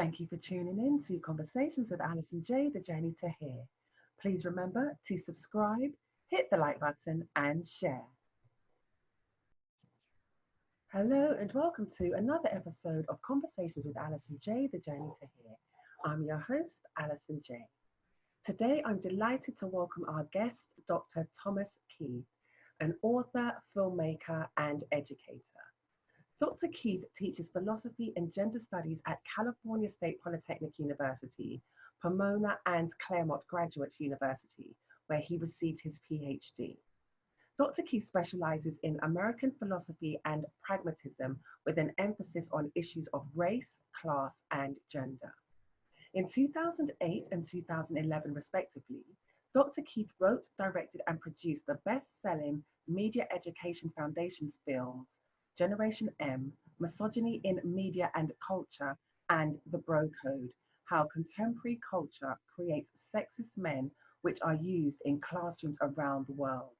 Thank you for tuning in to Conversations with Alison J, The Journey to Here. Please remember to subscribe, hit the like button and share. Hello and welcome to another episode of Conversations with Alison J, The Journey to Here. I'm your host, Alison J. Today, I'm delighted to welcome our guest, Dr. Thomas Keith, an author, filmmaker, and educator. Dr. Keith teaches philosophy and gender studies at California State Polytechnic University, Pomona, and Claremont Graduate University, where he received his Ph.D. Dr. Keith specializes in American philosophy and pragmatism with an emphasis on issues of race, class, and gender. In 2008 and 2011, respectively, Dr. Keith wrote, directed, and produced the best-selling Media Education Foundation's films, Generation M, Misogyny in Media and Culture, and The Bro Code, How Contemporary Culture Creates Sexist Men, which are used in classrooms around the world.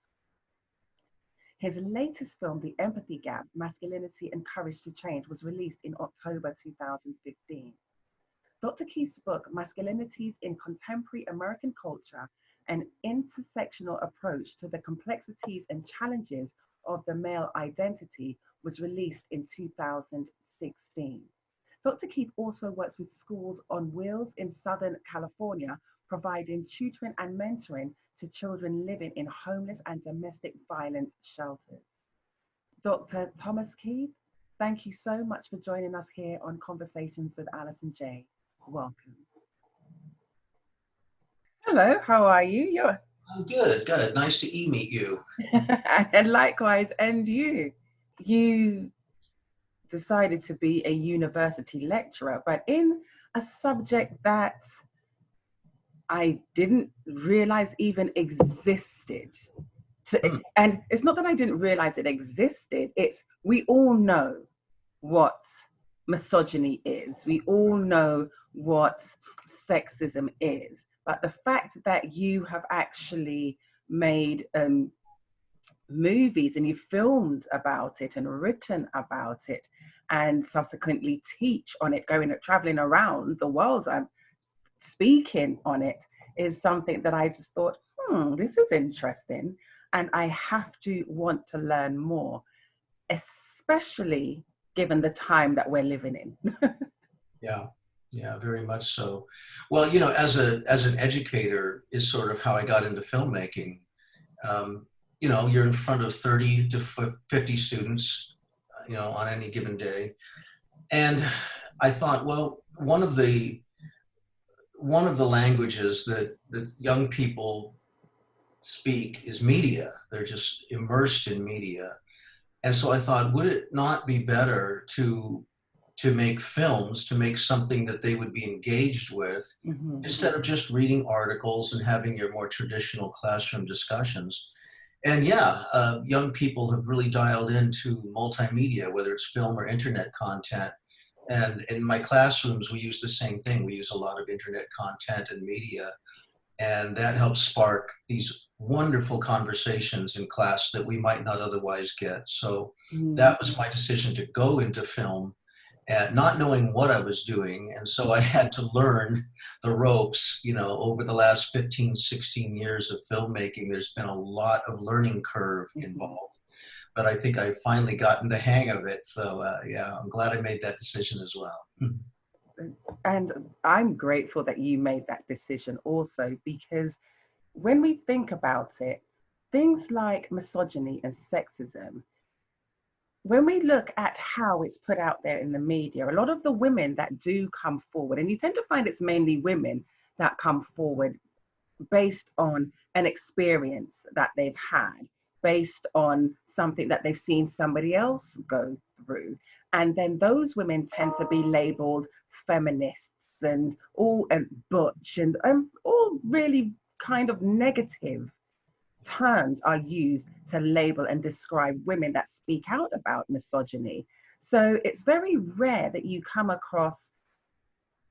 His latest film, The Empathy Gap, Masculinity and Courage to Change, was released in October 2015. Dr. Keith's book, Masculinities in Contemporary American Culture, an intersectional approach to the complexities and challenges of the male identity, was released in 2016. Dr. Keith also works with schools on wheels in Southern California, providing tutoring and mentoring to children living in homeless and domestic violence shelters. Dr. Thomas Keith, thank you so much for joining us here on Conversations with Alison J. Welcome. Hello, how are you? I'm good. Nice to meet you. And likewise, and you. You decided to be a university lecturer, but in a subject that I didn't realize even existed. And it's not that I didn't realize it existed, it's we all know what misogyny is. We all know what sexism is. But the fact that you have actually made movies and you filmed about it and written about it and subsequently teach on it, traveling around the world and speaking on it, is something that I just thought, this is interesting. And I have to want to learn more, especially given the time that we're living in. Yeah, very much so. Well, as an educator is sort of how I got into filmmaking. You're in front of 30 to 50 students, on any given day. And I thought, well, one of the languages that young people speak is media. They're just immersed in media. And so I thought, would it not be better to make films, to make something that they would be engaged with, instead of just reading articles and having your more traditional classroom discussions? And young people have really dialed into multimedia, whether it's film or internet content. And in my classrooms, we use the same thing. We use a lot of internet content and media. And that helps spark these wonderful conversations in class that we might not otherwise get. So that was my decision to go into film, and not knowing what I was doing. And so I had to learn the ropes, over the last 15, 16 years of filmmaking. There's been a lot of learning curve involved, but I think I've finally gotten the hang of it. So I'm glad I made that decision as well. And I'm grateful that you made that decision also, because when we think about it, things like misogyny and sexism, when we look at how it's put out there in the media, a lot of the women that do come forward, and you tend to find it's mainly women that come forward based on an experience that they've had, based on something that they've seen somebody else go through. And then those women tend to be labeled feminists and butch and all really kind of negative terms are used to label and describe women that speak out about misogyny. So it's very rare that you come across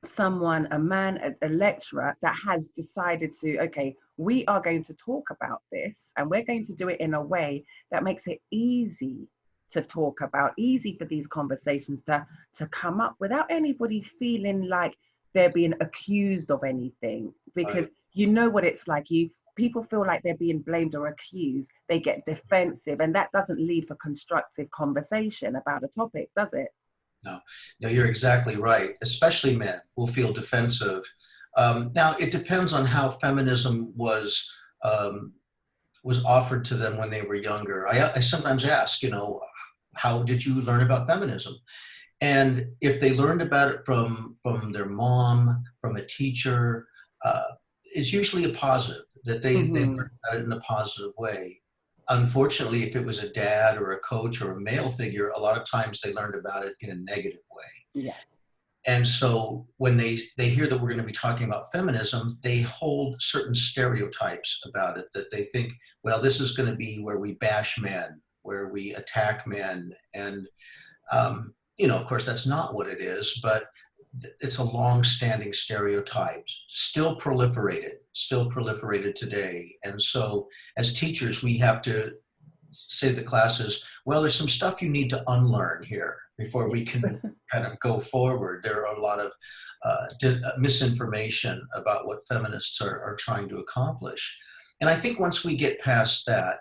someone, a man, a lecturer that has decided to, okay, we are going to talk about this and we're going to do it in a way that makes it easy to talk about, easy for these conversations to come up without anybody feeling like they're being accused of anything. Because Right. you know what it's like. People feel like they're being blamed or accused, they get defensive, and that doesn't lead for constructive conversation about a topic, does it? No, no, you're exactly right. Especially men will feel defensive. Now, it depends on how feminism um, was offered to them when they were younger. I sometimes ask, how did you learn about feminism? And if they learned about it from their mom, from a teacher, it's usually a positive, that they learned Hmm. about it in a positive way. Unfortunately, if it was a dad or a coach or a male figure, a lot of times they learned about it in a negative way. Yeah. And so when they hear that we're going to be talking about feminism, they hold certain stereotypes about it, that they think, well, this is going to be where we bash men, where we attack men. And, of course, that's not what it is, but it's a long-standing stereotype, still proliferated today. And so as teachers, we have to say to the classes, well, there's some stuff you need to unlearn here before we can kind of go forward. There are a lot of misinformation about what feminists are trying to accomplish. And I think once we get past that,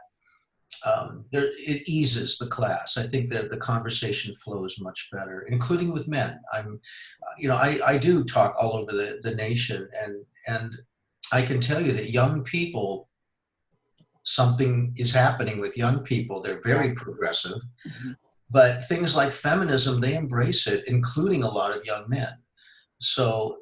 it eases the class. I think that the conversation flows much better, including with men. I do talk all over the nation, and I can tell you that young people, something is happening with young people. They're Yeah. very progressive, Mhm. but things like feminism, they embrace it, including a lot of young men. So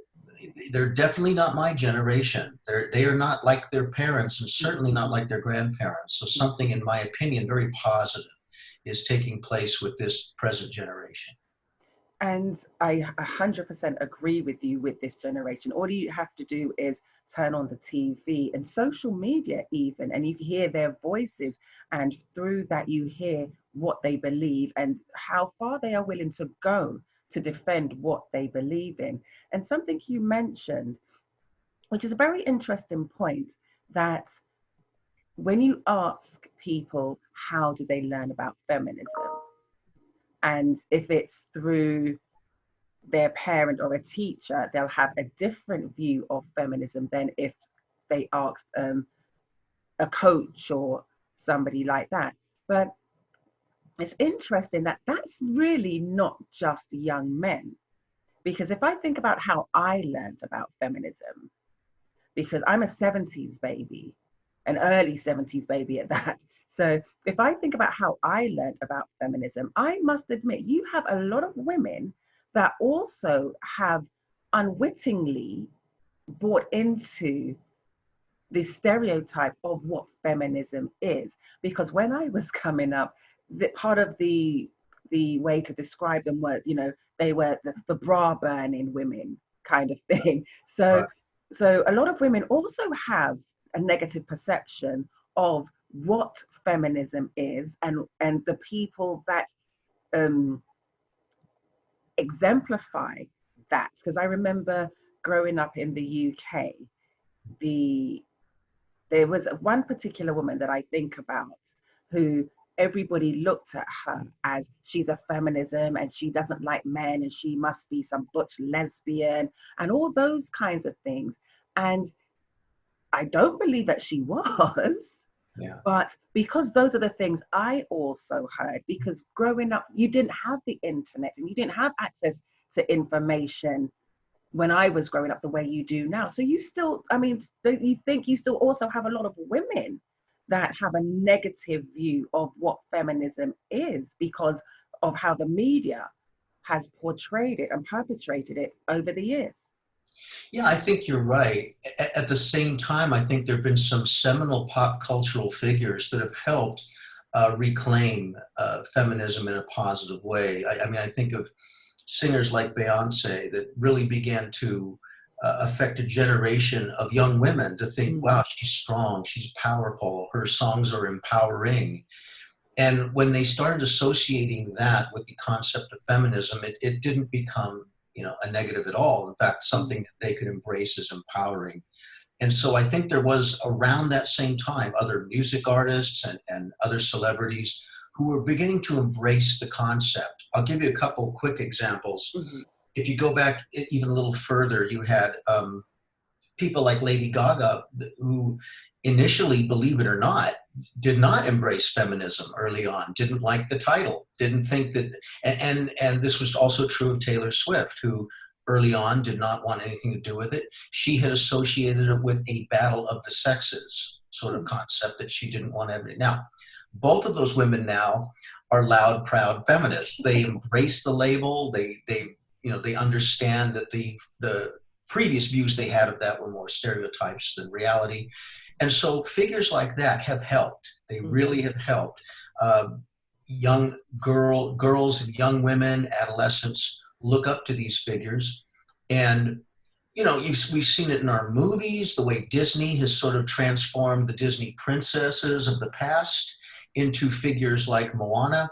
they're definitely not my generation. They are not like their parents, and certainly not like their grandparents. So something, in my opinion, very positive is taking place with this present generation. And I 100% agree with you with this generation. All you have to do is turn on the TV and social media, even, and you hear their voices. And through that, you hear what they believe and how far they are willing to go to defend what they believe in. And something you mentioned, which is a very interesting point, that when you ask people, how do they learn about feminism? And if it's through their parent or a teacher, they'll have a different view of feminism than if they asked a coach or somebody like that. But it's interesting that that's really not just young men. Because if I think about how I learned about feminism, because I'm a 70s baby, an early 70s baby at that. So if I think about how I learned about feminism, I must admit you have a lot of women that also have unwittingly bought into the stereotype of what feminism is. Because when I was coming up, part of the way to describe them were, they were the bra burning women kind of thing. So Right. so a lot of women also have a negative perception of what feminism is, and the people that um, exemplify that. Because I remember growing up in the UK, the there was one particular woman that I think about who everybody looked at her as she's a feminism and she doesn't like men and she must be some butch lesbian and all those kinds of things. And I don't believe that she was, Yeah. but because those are the things I also heard, because growing up, you didn't have the internet and you didn't have access to information when I was growing up the way you do now. So you still, I mean, don't you think you still also have a lot of women that have a negative view of what feminism is because of how the media has portrayed it and perpetrated it over the years? Yeah, I think you're right. At the same time, I think there have been some seminal pop cultural figures that have helped reclaim feminism in a positive way. I mean, I think of singers like Beyonce that really began to affect a generation of young women to think, Mm. wow, she's strong, she's powerful, her songs are empowering. And when they started associating that with the concept of feminism, it didn't become, a negative at all. In fact, something that they could embrace as empowering. And so I think there was around that same time other music artists and other celebrities who were beginning to embrace the concept. I'll give you a couple quick examples. Mm-hmm. If you go back even a little further, you had people like Lady Gaga, who initially, believe it or not, did not embrace feminism early on, didn't like the title, didn't think that, and this was also true of Taylor Swift, who early on did not want anything to do with it. She had associated it with a battle of the sexes sort of concept that she didn't want to have. Now, both of those women now are loud, proud feminists. They embrace the label. They understand that the previous views they had of that were more stereotypes than reality. And so figures like that have helped. They really have helped. Young girls and young women, adolescents look up to these figures. And, we've seen it in our movies, the way Disney has sort of transformed the Disney princesses of the past into figures like Moana,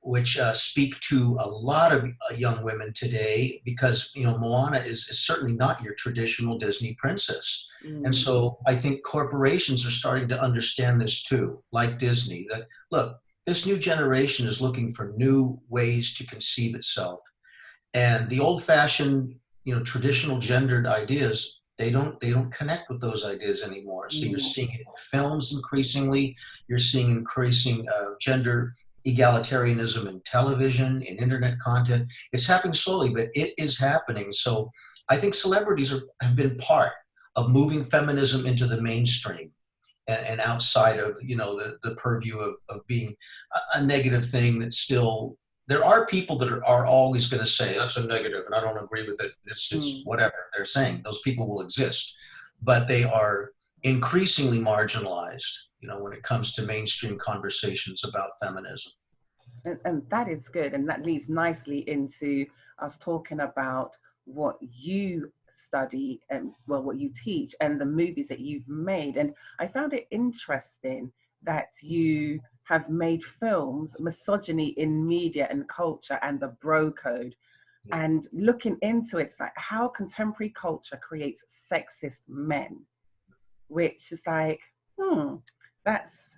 which speak to a lot of young women today, because Moana is certainly not your traditional Disney princess. And so I think corporations are starting to understand this too, like Disney, that look, this new generation is looking for new ways to conceive itself. And the old-fashioned, traditional gendered ideas, they don't connect with those ideas anymore. So you're seeing it in films increasingly, you're seeing increasing gender egalitarianism in television, in internet content. It's happening slowly, but it is happening. So I think celebrities have been part of moving feminism into the mainstream and outside of, the purview of being a negative thing that's still, there are people that are always going to say, that's a negative and I don't agree with it. It's whatever they're saying. Those people will exist, but they are increasingly marginalized, when it comes to mainstream conversations about feminism. And that is good. And that leads nicely into us talking about what you study and, what you teach and the movies that you've made. And I found it interesting that you have made films, Misogyny in Media and Culture and the Bro Code. Yeah. And looking into it, it's like how contemporary culture creates sexist men, which is like, that's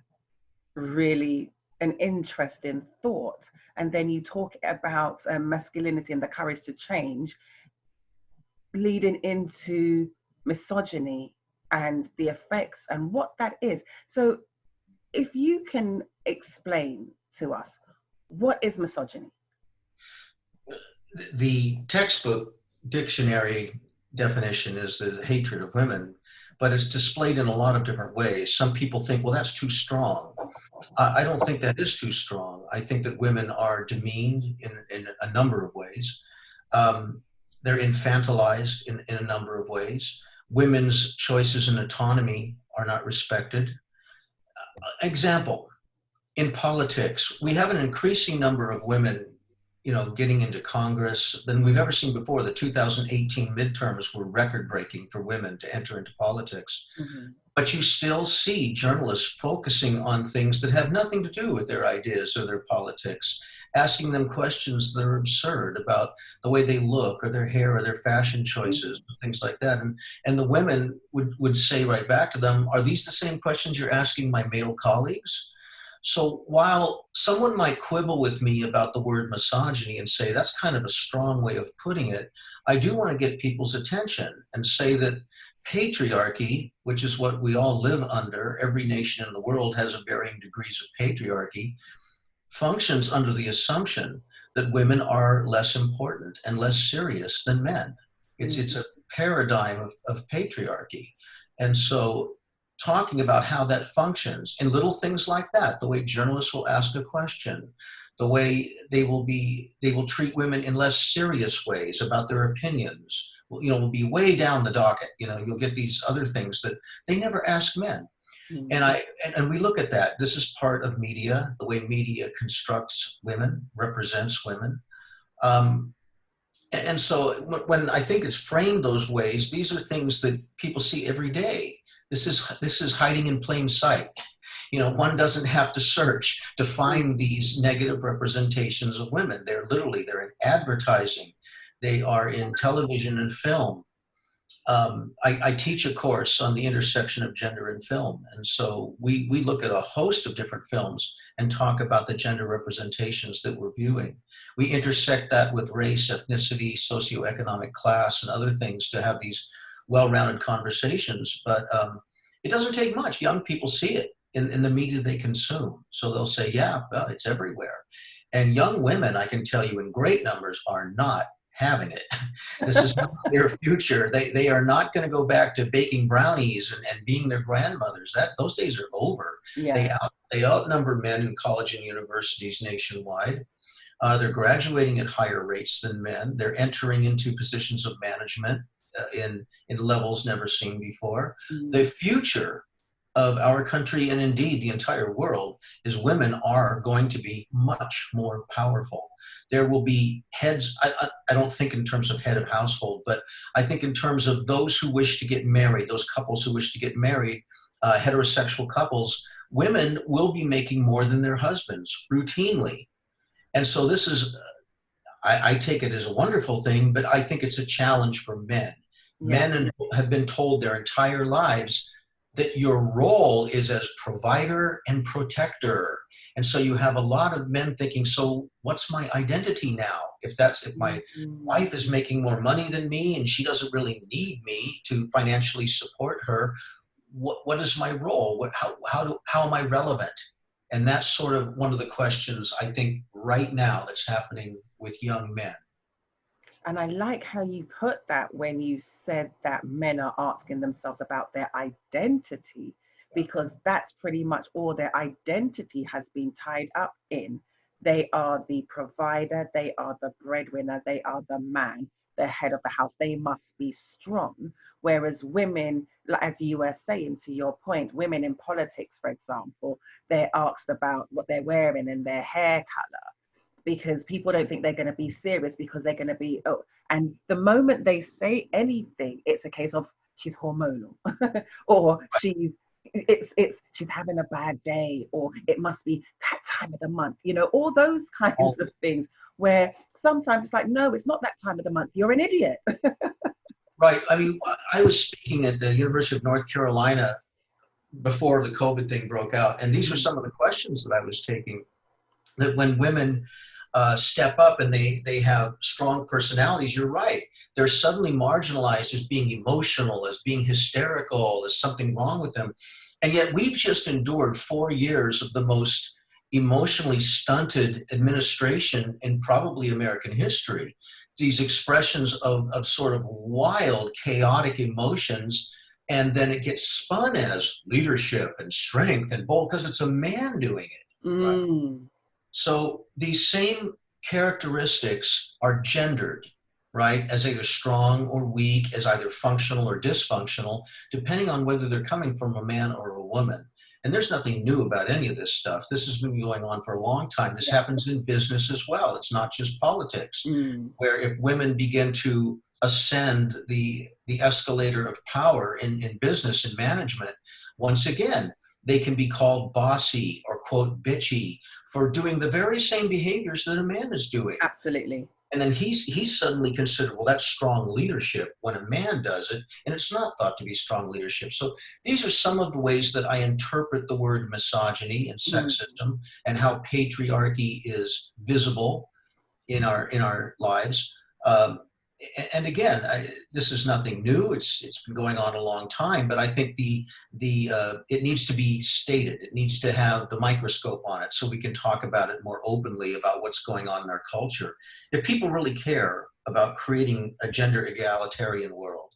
really an interesting thought. And then you talk about masculinity and the courage to change, leading into misogyny and the effects and what that is. So if you can explain to us, what is misogyny? The textbook dictionary definition is the hatred of women, but it's displayed in a lot of different ways. Some people think, well, that's too strong. I don't think that is too strong. I think that women are demeaned in a number of ways. They're infantilized in a number of ways. Women's choices and autonomy are not respected. Example, in politics, we have an increasing number of women getting into Congress than we've ever seen before. The 2018 midterms were record-breaking for women to enter into politics. But you still see journalists focusing on things that have nothing to do with their ideas or their politics, asking them questions that are absurd about the way they look or their hair or their fashion choices, things like that. And the women would say right back to them, are these the same questions you're asking my male colleagues? So while someone might quibble with me about the word misogyny and say that's kind of a strong way of putting it, I do want to get people's attention and say that patriarchy, which is what we all live under, every nation in the world has a varying degrees of patriarchy, functions under the assumption that women are less important and less serious than men. It's a paradigm of patriarchy. And so talking about how that functions in little things like that, the way journalists will ask a question, the way they will treat women in less serious ways about their opinions, will be way down the docket. You'll get these other things that they never ask men. And we look at that. This is part of media, the way media constructs women, represents women. And so when I think it's framed those ways, these are things that people see every day. This is hiding in plain sight. One doesn't have to search to find these negative representations of women. They're in advertising. They are in television and film. I teach a course on the intersection of gender and film. And so we look at a host of different films and talk about the gender representations that we're viewing. We intersect that with race, ethnicity, socioeconomic class, and other things to have these well-rounded conversations. But it doesn't take much. Young people see it in the media they consume. So they'll say, yeah, well, it's everywhere. And young women, I can tell you in great numbers, are not having it. This is not their future. They are not going to go back to baking brownies and being their grandmothers. Those days are over. Yeah. They outnumber men in college and universities nationwide. They're graduating at higher rates than men. They're entering into positions of management in levels never seen before. The future of our country, and indeed the entire world, is women are going to be much more powerful. There will be heads, I don't think in terms of head of household, but I think in terms of those who wish to get married, those couples who wish to get married, heterosexual couples, women will be making more than their husbands routinely. And so this is, I take it as a wonderful thing, but I think it's a challenge for men. Yeah. Men have been told their entire lives that your role is as provider and protector. And so you have a lot of men thinking, so what's my identity now? If my wife is making more money than me and she doesn't really need me to financially support her, what is my role? How am I relevant? And that's sort of one of the questions I think right now that's happening with young men. And I like how you put that when you said that men are asking themselves about their identity, because that's pretty much all their identity has been tied up in. They are the provider, they are the breadwinner, they are the man, the head of the house. They must be strong. Whereas women, as you were saying, to your point, women in politics, for example, they're asked about what they're wearing and their hair color, because people don't think they're going to be serious because they're going to be, oh, and the moment they say anything, it's a case of she's hormonal or she's having a bad day, or it must be that time of the month, all those kinds of things, where sometimes it's like, no, it's not that time of the month, you're an idiot. Right. I mean, I was speaking at the University of North Carolina before the COVID thing broke out, and these were some of the questions that I was taking, that when women step up and they have strong personalities, you're right, they're suddenly marginalized as being emotional, as being hysterical, as something wrong with them. And yet we've just endured 4 years of the most emotionally stunted administration in probably American history. These expressions of sort of wild, chaotic emotions, and then it gets spun as leadership and strength and bold because it's a man doing it. Right? So these same characteristics are gendered, right, as either strong or weak, as either functional or dysfunctional, depending on whether they're coming from a man or a woman. And there's nothing new about any of this stuff. This has been going on for a long time. This happens in business as well. It's not just politics, where if women begin to ascend the escalator of power in business and management, once again, they can be called bossy or, quote, bitchy for doing the very same behaviors that a man is doing. Absolutely. And then he's suddenly considered, well, that's strong leadership when a man does it, and it's not thought to be strong leadership. So these are some of the ways that I interpret the word misogyny and sexism and how patriarchy is visible in our lives. And again, this is nothing new. It's been going on a long time, but I think it needs to be stated. It needs to have the microscope on it so we can talk about it more openly about what's going on in our culture. If people really care about creating a gender egalitarian world,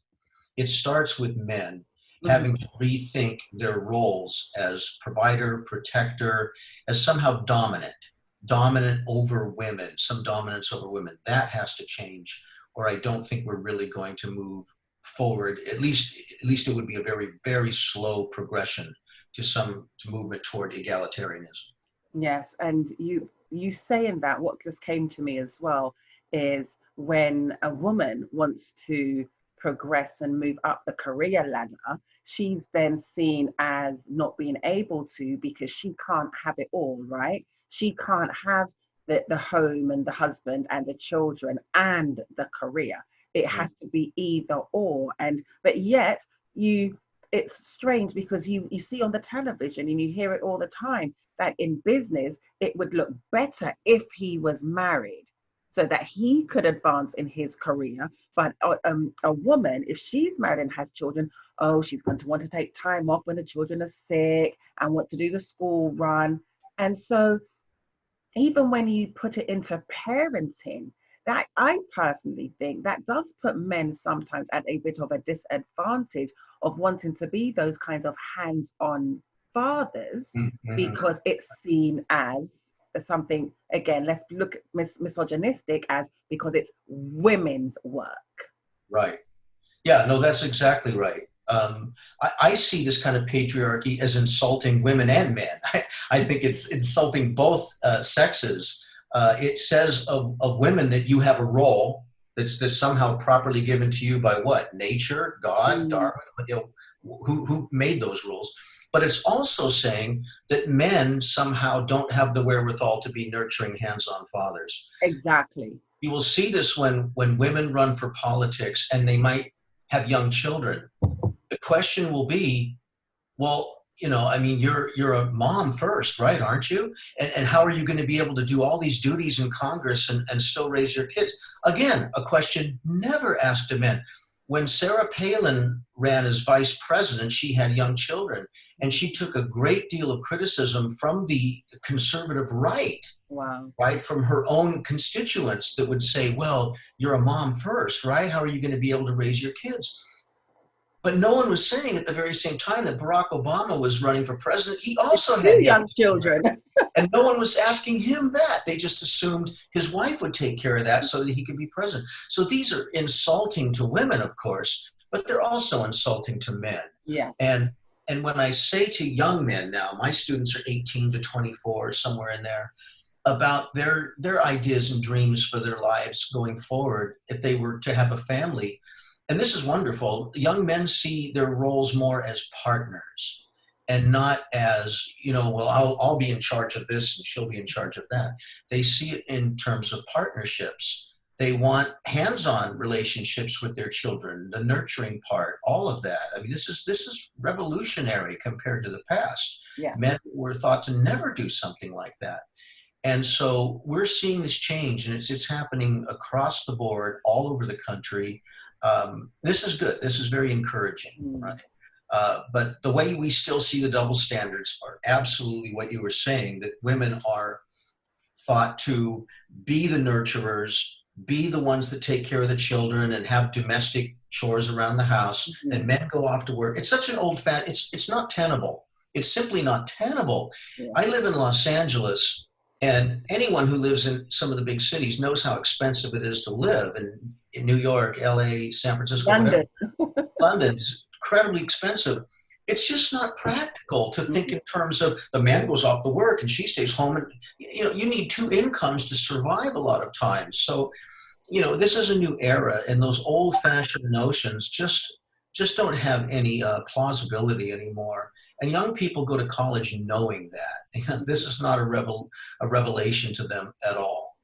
it starts with men having to rethink their roles as provider, protector, as somehow dominant over women, some dominance over women. That has to change, or I don't think we're really going to move forward. At least it would be a very, very slow progression to movement toward egalitarianism. Yes, and you saying that, what just came to me as well is when a woman wants to progress and move up the career ladder, she's then seen as not being able to because she can't have it all, right? She can't have the home and the husband and the children and the career. it has to be either or. But yet it's strange because you see on the television and you hear it all the time that in business it would look better if he was married so that he could advance in his career. But a woman, if she's married and has children, oh, she's going to want to take time off when the children are sick and want to do the school run. And so even when you put it into parenting, that I personally think that does put men sometimes at a bit of a disadvantage of wanting to be those kinds of hands-on fathers, because it's seen as something, again, let's look at misogynistic as because it's women's work. Right. Yeah, no, that's exactly right. I see this kind of patriarchy as insulting women and men. I think it's insulting both sexes. It says of women that you have a role that's somehow properly given to you by what? Nature, God, Darwin, who made those rules. But it's also saying that men somehow don't have the wherewithal to be nurturing hands-on fathers. Exactly. You will see this when women run for politics and they might have young children. The question will be, well, I mean, you're a mom first, right? Aren't you? And how are you going to be able to do all these duties in Congress and still raise your kids? Again, a question never asked of men. When Sarah Palin ran as vice president, she had young children, and she took a great deal of criticism from the conservative right. Wow. Right? From her own constituents that would say, well, you're a mom first, right? How are you going to be able to raise your kids? But no one was saying at the very same time that Barack Obama was running for president, he also had young children. And no one was asking him that. They just assumed his wife would take care of that so that he could be president. So these are insulting to women, of course, but they're also insulting to men. Yeah. And when I say to young men now, my students are 18 to 24, somewhere in there, about their ideas and dreams for their lives going forward if they were to have a family. And this is wonderful. Young men see their roles more as partners and not as, well, I'll be in charge of this and she'll be in charge of that. They see it in terms of partnerships. They want hands-on relationships with their children, the nurturing part, all of that. I mean, this is revolutionary compared to the past. Yeah. Men were thought to never do something like that. And so we're seeing this change, and it's happening across the board, all over the country. This is good. This is very encouraging, right? But the way we still see the double standards are absolutely what you were saying, that women are thought to be the nurturers, be the ones that take care of the children and have domestic chores around the house, and men go off to work. It's such an it's not tenable. It's simply not tenable. Yeah. I live in Los Angeles, and anyone who lives in some of the big cities knows how expensive it is to live in New York, LA, San Francisco, London. London is incredibly expensive. It's just not practical to think in terms of the man goes off to work and she stays home, and you need two incomes to survive a lot of times. So, this is a new era, and those old-fashioned notions just don't have any plausibility anymore. And young people go to college knowing that. This is not a revelation to them at all.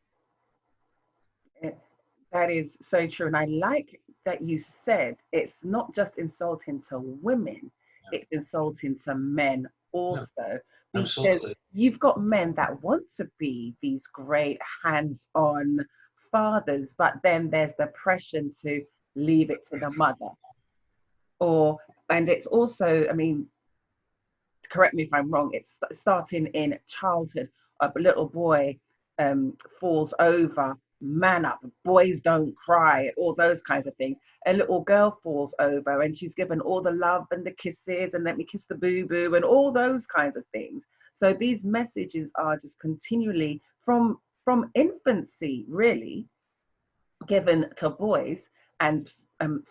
That is so true. And I like that you said it's not just insulting to women, it's insulting to men also. Yeah, absolutely. Because you've got men that want to be these great hands-on fathers, but then there's the pressure to leave it to the mother. And it's also, I mean, correct me if I'm wrong, it's starting in childhood. A little boy falls over, man up, boys don't cry, all those kinds of things. A little girl falls over and she's given all the love and the kisses and let me kiss the boo-boo and all those kinds of things. So these messages are just continually from infancy, really, given to boys and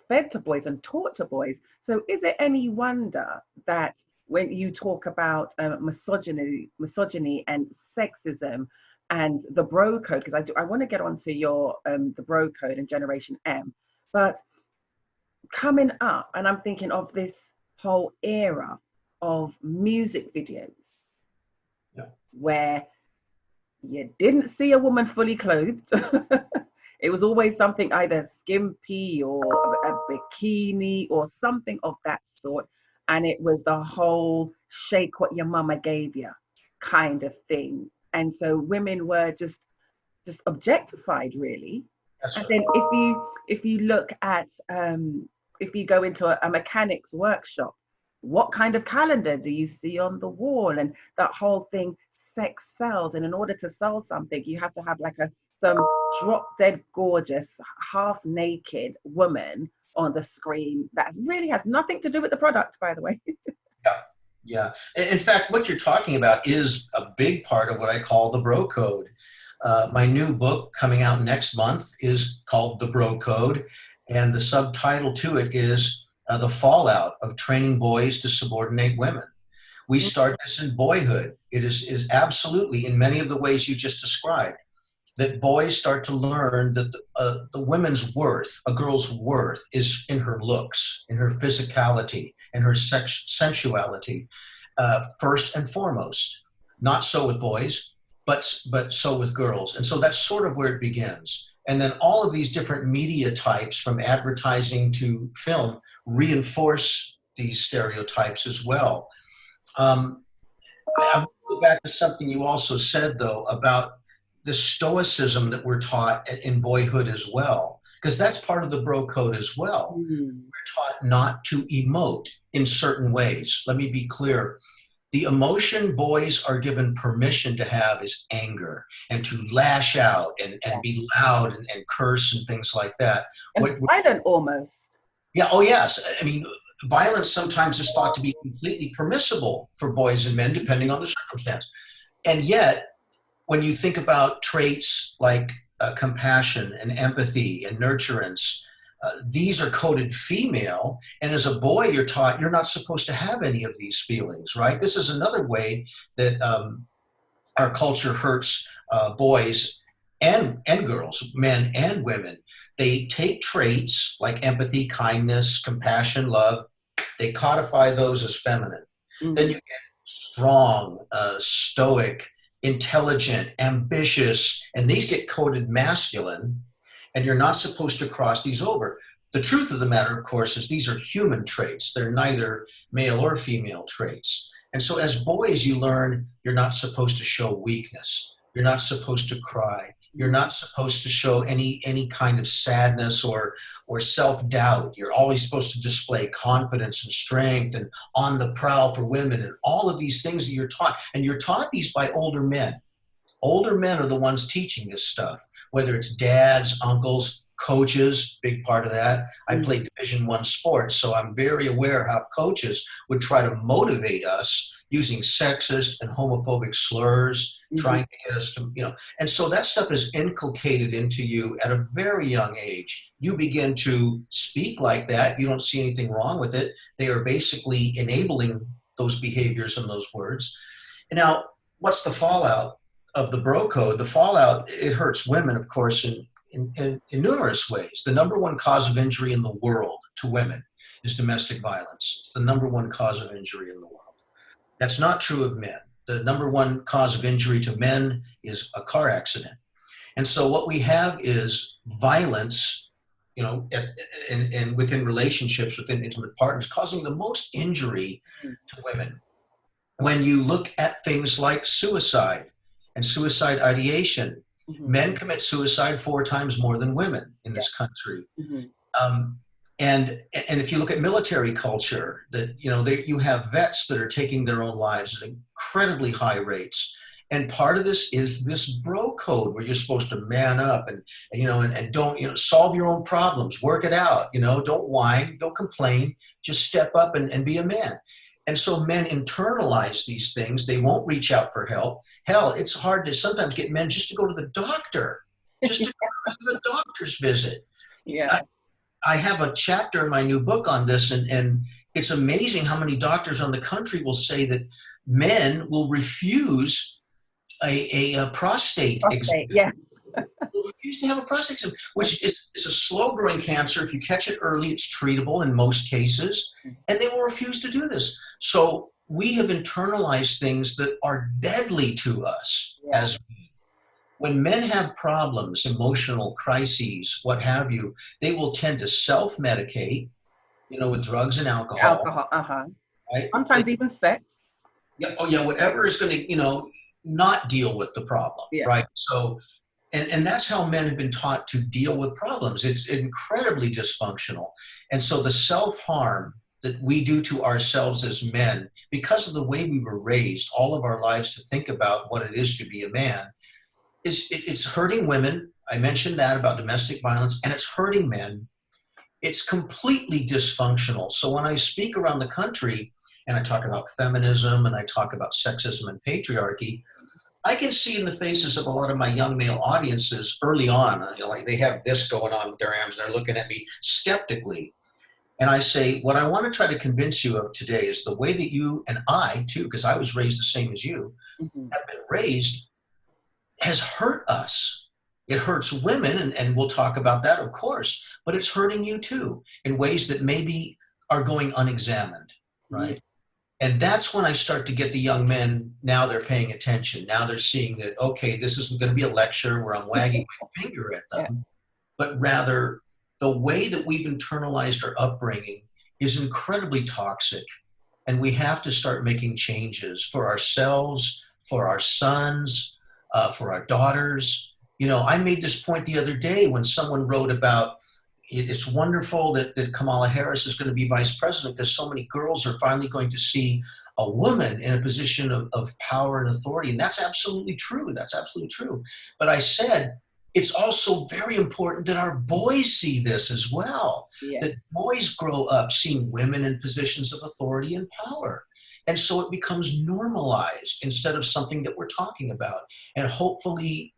fed to boys and taught to boys. So is it any wonder that when you talk about misogyny and sexism and the bro code, because I want to get onto your the bro code and Generation M, but coming up, and I'm thinking of this whole era of music videos, where you didn't see a woman fully clothed. It was always something either skimpy or a bikini or something of that sort. And it was the whole shake what your mama gave you kind of thing. And so women were just objectified, really. That's And right. then if you look at if you go into a mechanic's workshop, what kind of calendar do you see on the wall? And that whole thing, sex sells. And in order to sell something, you have to have like some drop dead gorgeous, half naked woman on the screen that really has nothing to do with the product, by the way. Yeah. Yeah. In fact, what you're talking about is a big part of what I call the bro code. My new book coming out next month is called The Bro Code, and the subtitle to it is The Fallout of Training Boys to Subordinate Women. We start this in boyhood. It is absolutely in many of the ways you just described, that boys start to learn that the woman's worth, a girl's worth, is in her looks, in her physicality, in her sensuality, first and foremost. Not so with boys, but so with girls. And so that's sort of where it begins. And then all of these different media types, from advertising to film, reinforce these stereotypes as well. I want to go back to something you also said, though, about the stoicism that we're taught in boyhood as well, because that's part of the bro code as well. We're taught not to emote in certain ways. Let me be clear. The emotion boys are given permission to have is anger, and to lash out and be loud and curse and things like that. And violent almost. Yeah, oh yes. I mean, violence sometimes is thought to be completely permissible for boys and men, depending on the circumstance. And yet, when you think about traits like compassion and empathy and nurturance, these are coded female, and as a boy you're taught you're not supposed to have any of these feelings, right? This is another way that our culture hurts boys and girls, men and women. They take traits like empathy, kindness, compassion, love, they codify those as feminine. Then you get strong, stoic, intelligent, ambitious, and these get coded masculine, and you're not supposed to cross these over. The truth of the matter, of course, is these are human traits. They're neither male or female traits. And so as boys, you learn you're not supposed to show weakness. You're not supposed to cry. You're not supposed to show any kind of sadness or self-doubt. You're always supposed to display confidence and strength and on the prowl for women and all of these things that you're taught. And you're taught these by older men. Older men are the ones teaching this stuff, whether it's dads, uncles, coaches, big part of that. I played Division I sports, so I'm very aware how coaches would try to motivate us using sexist and homophobic slurs, trying to get us to, and so that stuff is inculcated into you at a very young age. You begin to speak like that. You don't see anything wrong with it. They are basically enabling those behaviors and those words. And now, what's the fallout of the bro code? The fallout, it hurts women, of course, in numerous ways. The number one cause of injury in the world to women is domestic violence. It's the number one cause of injury in the world. That's not true of men. The number one cause of injury to men is a car accident. And so what we have is violence, and within relationships, within intimate partners, causing the most injury to women. When you look at things like suicide and suicide ideation, men commit suicide 4 times more than women in this country. And if you look at military culture, that you have vets that are taking their own lives at incredibly high rates. And part of this is this bro code where you're supposed to man up and don't solve your own problems, work it out. Don't whine, don't complain, just step up and be a man. And so men internalize these things. They won't reach out for help. Hell, it's hard to sometimes get men just to go to the doctor, just to go to the doctor's visit. Yeah. I have a chapter in my new book on this, and it's amazing how many doctors on the country will say that men will refuse a prostate exam. Yeah. Will refuse to have a prostate exam, which is a slow-growing cancer. If you catch it early, it's treatable in most cases, and they will refuse to do this. So we have internalized things that are deadly to us as men. when men have problems, emotional crises, what have you, they will tend to self-medicate, with drugs and alcohol, Alcohol, right? sometimes even sex. Yeah, oh yeah, whatever is going to, not deal with the problem, Yeah. right? So, and that's how men have been taught to deal with problems. It's incredibly dysfunctional. And so the self-harm that we do to ourselves as men, because of the way we were raised all of our lives to think about what it is to be a man, it's hurting women. I mentioned that about domestic violence, and it's hurting men. It's completely dysfunctional. So when I speak around the country and I talk about feminism and I talk about sexism and patriarchy, I can see in the faces of a lot of my young male audiences early on, like they have this going on with their arms, they're looking at me skeptically. And I say, what I want to try to convince you of today is the way that you and I, too, because I was raised the same as you, have been raised, has hurt us. It hurts women, and we'll talk about that, of course, but it's hurting you too in ways that maybe are going unexamined, right? And that's when I start to get the young men, now they're paying attention. Now they're seeing that, okay, this isn't going to be a lecture where I'm wagging my finger at them, but rather the way that we've internalized our upbringing is incredibly toxic. And we have to start making changes for ourselves, for our sons, for our daughters. I made this point the other day when someone wrote about it's wonderful that Kamala Harris is going to be vice president because so many girls are finally going to see a woman in a position of power and authority. And that's absolutely true. That's absolutely true. But I said, it's also very important that our boys see this as well, that boys grow up seeing women in positions of authority and power. And so it becomes normalized instead of something that we're talking about. And hopefully,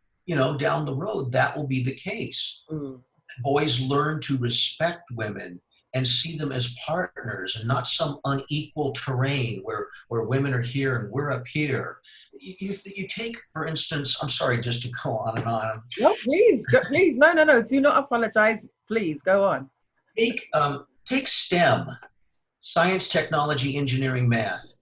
down the road, that will be the case. Boys learn to respect women and see them as partners and not some unequal terrain where women are here and we're up here. You take, for instance, I'm sorry, just to go on and on. No, please, please, no, do not apologize. Please, go on. Take STEM, science, technology, engineering, math.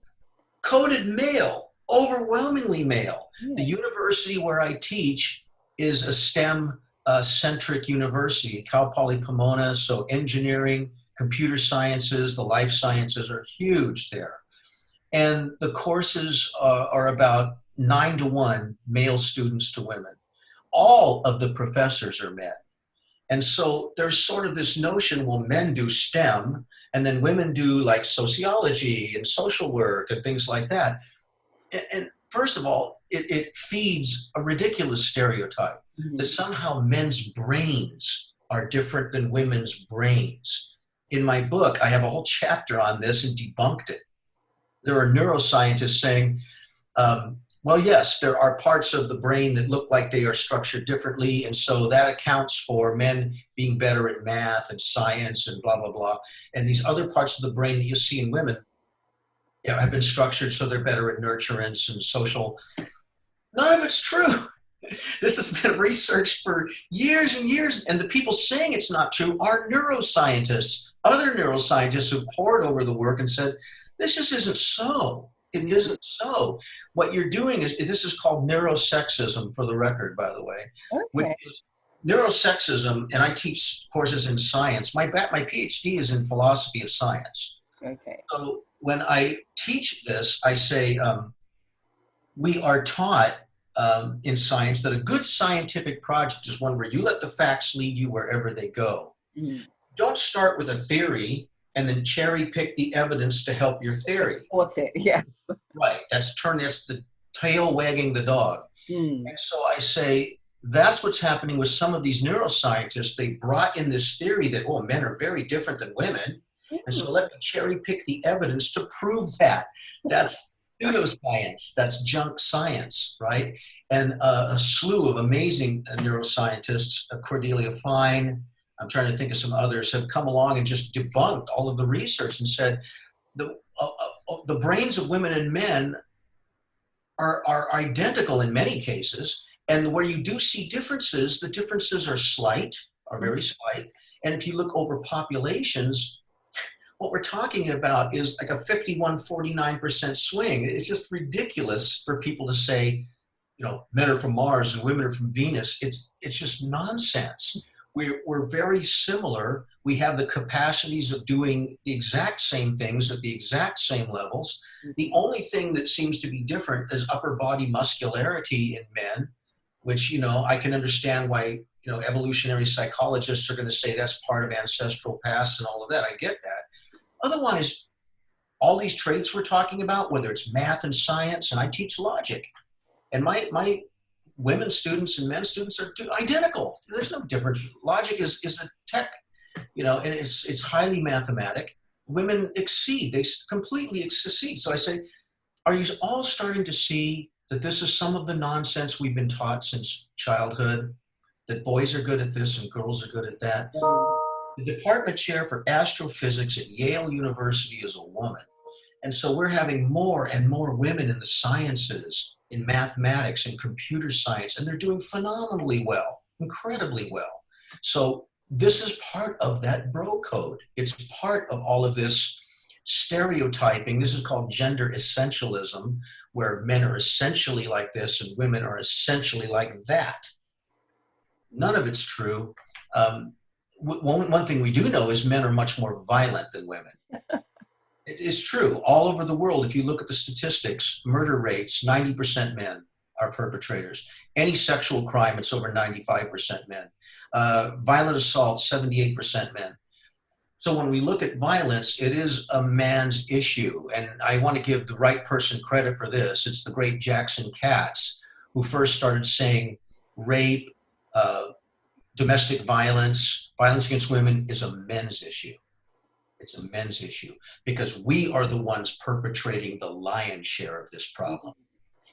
Coded male, overwhelmingly male. The university where I teach is a STEM centric university, Cal Poly Pomona. So engineering, computer sciences, the life sciences are huge there. And the courses are about 9-to-1 male students to women. All of the professors are men. And so there's sort of this notion, well, men do STEM and then women do like sociology and social work and things like that. And first of all, it feeds a ridiculous stereotype that somehow men's brains are different than women's brains. In my book, I have a whole chapter on this and debunked it. There are neuroscientists saying, well, yes, there are parts of the brain that look like they are structured differently, and so that accounts for men being better at math and science and blah, blah, blah. And these other parts of the brain that you see in women have been structured so they're better at nurturance and social. None of it's true. This has been researched for years and years, and the people saying it's not true are neuroscientists, other neuroscientists who pored over the work and said, this just isn't so. It isn't so. What you're doing is, this is called neurosexism, for the record, by the way. Which is neurosexism, and I teach courses in science. My Ph.D. is in philosophy of science. So when I teach this, I say we are taught in science that a good scientific project is one where you let the facts lead you wherever they go. Don't start with a theory and then cherry pick the evidence to help your theory. Yes. Right. That's the tail wagging the dog. And so I say, that's what's happening with some of these neuroscientists. They brought in this theory that, oh, men are very different than women. And so let me cherry pick the evidence to prove that. That's pseudoscience. That's junk science, right? And a slew of amazing neuroscientists, Cordelia Fine, I'm trying to think of some others, have come along and just debunked all of the research and said the brains of women and men are identical in many cases. And where you do see differences, the differences are slight, are very slight. And if you look over populations, what we're talking about is like a 51-49% swing. It's just ridiculous for people to say men are from Mars and women are from Venus. It's just nonsense. We're very similar. We have the capacities of doing the exact same things at the exact same levels. The only thing that seems to be different is upper body muscularity in men, which, I can understand why, evolutionary psychologists are going to say that's part of ancestral past and all of that. I get that. Otherwise, all these traits we're talking about, whether it's math and science, and I teach logic, and my women students and men students are identical. There's no difference. Logic is a tech, and it's highly mathematic. Women exceed, they completely succeed. So I say, are you all starting to see that this is some of the nonsense we've been taught since childhood, that boys are good at this and girls are good at that? The department chair for astrophysics at Yale University is a woman. And so we're having more and more women in the sciences, in mathematics and computer science, and they're doing phenomenally well, incredibly well. So this is part of that bro code. It's part of all of this stereotyping. This is called gender essentialism, where men are essentially like this and women are essentially like that. None of it's true. One thing we do know is men are much more violent than women. It is true. All over the world, if you look at the statistics, murder rates, 90% men are perpetrators. Any sexual crime, it's over 95% men. Violent assault, 78% men. So when we look at violence, it is a man's issue. And I want to give the right person credit for this. It's the great Jackson Katz, who first started saying rape, domestic violence, violence against women is a men's issue. It's a men's issue because we are the ones perpetrating the lion's share of this problem.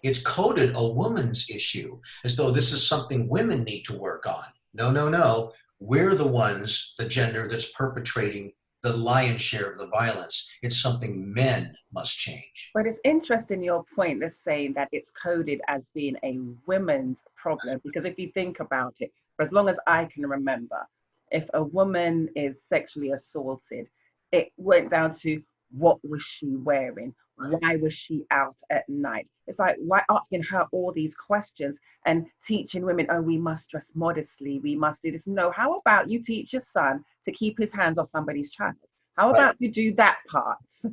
It's coded a woman's issue as though this is something women need to work on. No, no, no. We're the ones, the gender, that's perpetrating the lion's share of the violence. It's something men must change. But it's interesting your point of saying that it's coded as being a women's problem, because if you think about it, for as long as I can remember, if a woman is sexually assaulted, it went down to what was she wearing? Why was she out at night? It's like, why asking her all these questions and teaching women, oh, we must dress modestly, we must do this. No, how about you teach your son to keep his hands off somebody's child? How about you do that part? So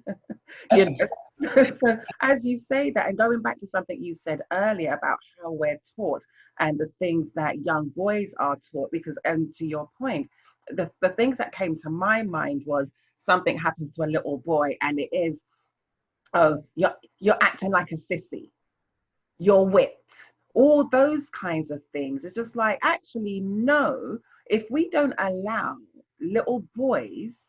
as you say that, and going back to something you said earlier about how we're taught and the things that young boys are taught, because, and to your point, the things that came to my mind was something happens to a little boy and it is, oh, you're acting like a sissy, you're whipped, all those kinds of things. It's just like, actually, no, if we don't allow little boys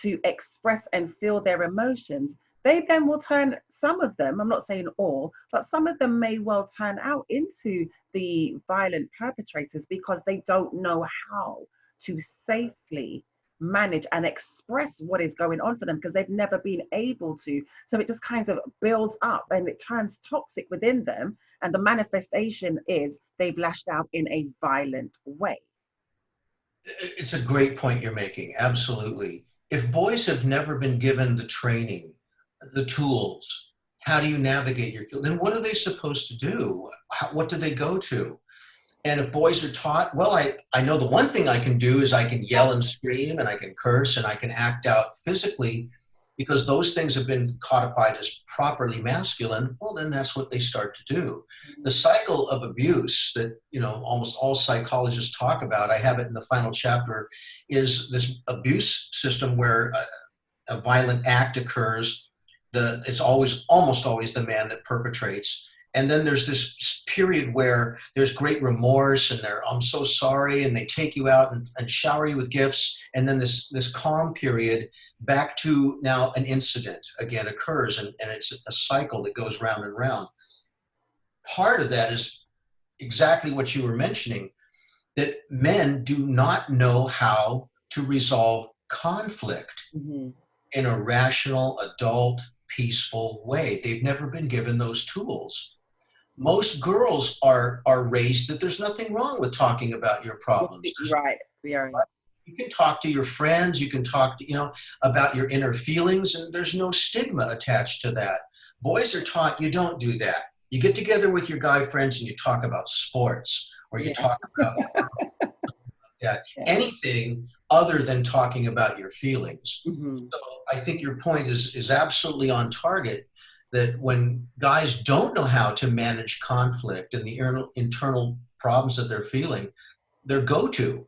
to express and feel their emotions, they then will turn, some of them, I'm not saying all, but some of them may well turn out into the violent perpetrators because they don't know how to safely manage and express what is going on for them because they've never been able to. So it just kind of builds up and it turns toxic within them. And the manifestation is they've lashed out in a violent way. It's a great point you're making. Absolutely. If boys have never been given the training, the tools, how do you navigate your field? Then what are they supposed to do? What do they go to? And if boys are taught, well, I know the one thing I can do is I can yell and scream and I can curse and I can act out physically because those things have been codified as properly masculine. Well, then that's what they start to do. The cycle of abuse that, almost all psychologists talk about, I have it in the final chapter, is this abuse system where a violent act occurs. It's almost always the man that perpetrates. And then there's this period where there's great remorse and I'm so sorry, and they take you out and shower you with gifts. And then this calm period back to now an incident again occurs, and it's a cycle that goes round and round. Part of that is exactly what you were mentioning, that men do not know how to resolve conflict in a rational, adult, peaceful way. They've never been given those tools. Most girls are raised that there's nothing wrong with talking about your problems. Right. You can talk to your friends, you can talk to, about your inner feelings, and there's no stigma attached to that. Boys are taught you don't do that. You get together with your guy friends and you talk about sports, or you talk about anything other than talking about your feelings. Mm-hmm. So I think your point is absolutely on target, that when guys don't know how to manage conflict and the internal problems that they're feeling, their go-to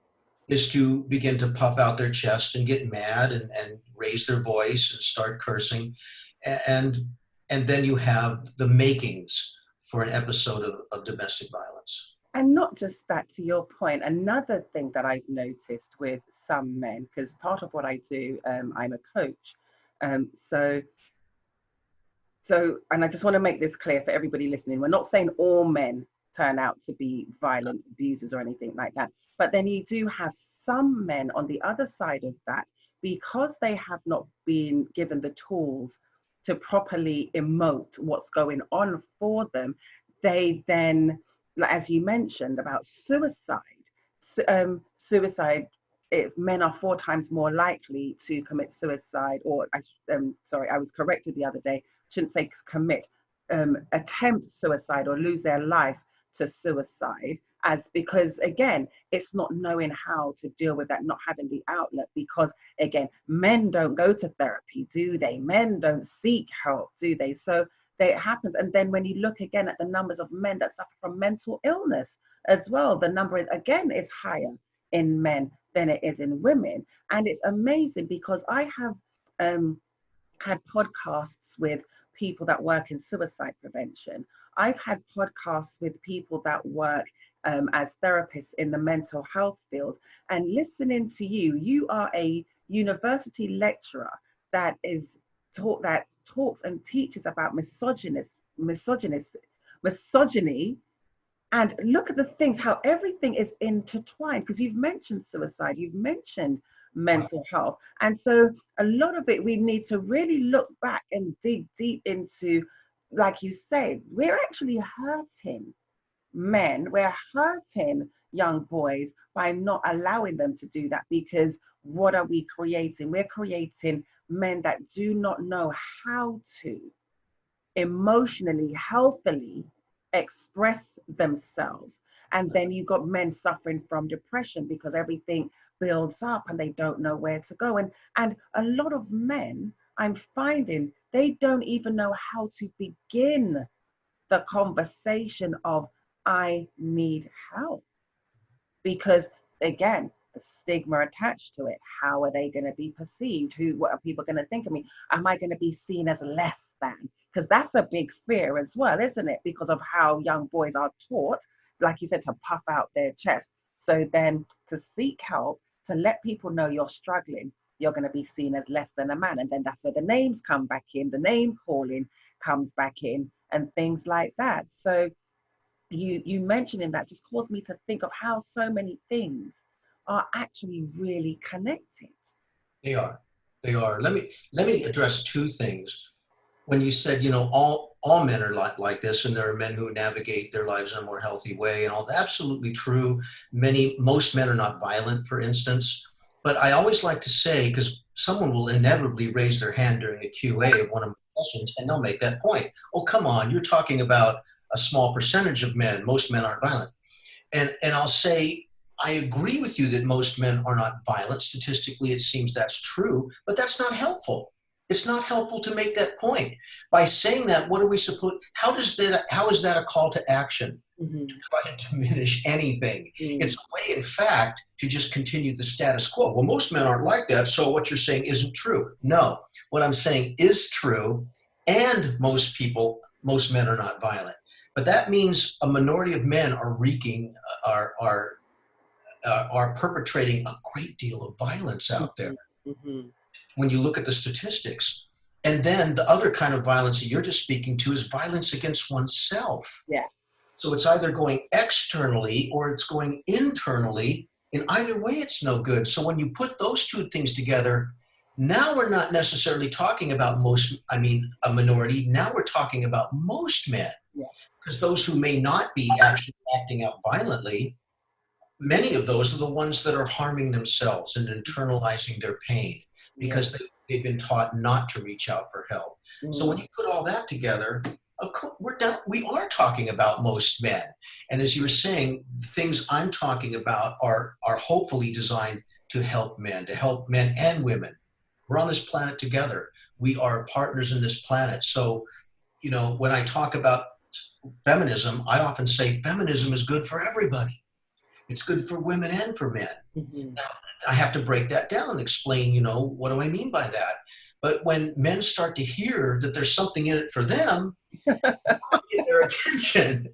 is to begin to puff out their chest and get mad and raise their voice and start cursing. And then you have the makings for an episode of domestic violence. And not just that, to your point, another thing that I've noticed with some men, because part of what I do, I'm a coach. So, and I just want to make this clear for everybody listening. We're not saying all men turn out to be violent abusers or anything like that. But then you do have some men on the other side of that, because they have not been given the tools to properly emote what's going on for them. They then, as you mentioned about suicide, men are 4 times more likely to commit suicide, or I was corrected the other day, shouldn't say commit, attempt suicide or lose their life to suicide, because again, it's not knowing how to deal with that, not having the outlet, because again, men don't go to therapy, do they? Men don't seek help, do they? So it happens. And then when you look again at the numbers of men that suffer from mental illness as well, the number is higher in men than it is in women. And it's amazing, because I have had podcasts with people that work in suicide prevention. I've had podcasts with people that work as therapists in the mental health field. And listening to you are a university lecturer that talks and teaches about misogyny. And look at the things, how everything is intertwined, because you've mentioned suicide, you've mentioned mental health. And so a lot of it, we need to really look back and dig deep into, like you say, we're actually hurting men, we're hurting young boys by not allowing them to do that, because what are we creating? We're creating men that do not know how to emotionally, healthily express themselves. And then you've got men suffering from depression because everything builds up and they don't know where to go. And a lot of men, I'm finding, they don't even know how to begin the conversation of, I need help. Because again, the stigma attached to it. How are they going to be perceived? What are people going to think of me? Am I going to be seen as less than? Because that's a big fear as well, isn't it? Because of how young boys are taught, like you said, to puff out their chest. So then to seek help, to let people know you're struggling, you're going to be seen as less than a man. And then that's where the names come back in, the name calling comes back in, and things like that. So you mentioning that just caused me to think of how so many things are actually really connected. They are. Let me address 2 things. When you said, all men are like this, and there are men who navigate their lives in a more healthy way, and all that, absolutely true. Most men are not violent, for instance. But I always like to say, because someone will inevitably raise their hand during a QA of one of my sessions, and they'll make that point. Oh, come on, you're talking about a small percentage of men. Most men aren't violent. And I'll say, I agree with you that most men are not violent. Statistically, it seems that's true, but that's not helpful. It's not helpful to make that point. By saying that, what are we supposed, how is that a call to action to try to diminish anything? It's a way, in fact, to just continue the status quo. Well, most men aren't like that, so what you're saying isn't true. No, what I'm saying is true, and most men are not violent. But that means a minority of men are perpetrating a great deal of violence out there. When you look at the statistics. And then the other kind of violence that you're just speaking to is violence against oneself. Yeah. So it's either going externally or it's going internally. In either way, it's no good. So when you put those 2 things together, now we're not necessarily talking about a minority. Now we're talking about most men. Yeah. Because those who may not be actually acting out violently, many of those are the ones that are harming themselves and internalizing their pain, because they've been taught not to reach out for help. So when you put all that together, Of course, we are talking about most men. And as you were saying, the things I'm talking about are hopefully designed to help men and women. We're on this planet together. We are partners in this planet. So, you know, when I talk about feminism, I often say feminism is good for everybody. It's good for women and for men. Mm-hmm. Now, I have to break that down and explain, you know, what do I mean by that? But when men start to hear that there's something in it for them, get their attention.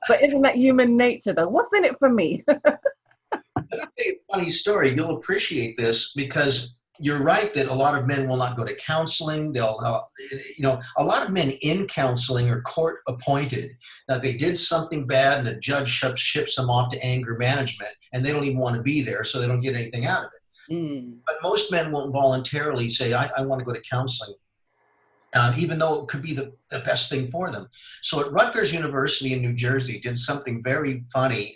But isn't that human nature though? What's in it for me? Let me tell you a funny story. You'll appreciate this because you're right that a lot of men will not go to counseling. You know, a lot of men in counseling are court appointed. Now, they did something bad and a judge ships them off to anger management and they don't even want to be there, so they don't get anything out of it. Mm. But most men won't voluntarily say, I want to go to counseling. Even though it could be the best thing for them. So at Rutgers University in New Jersey did something very funny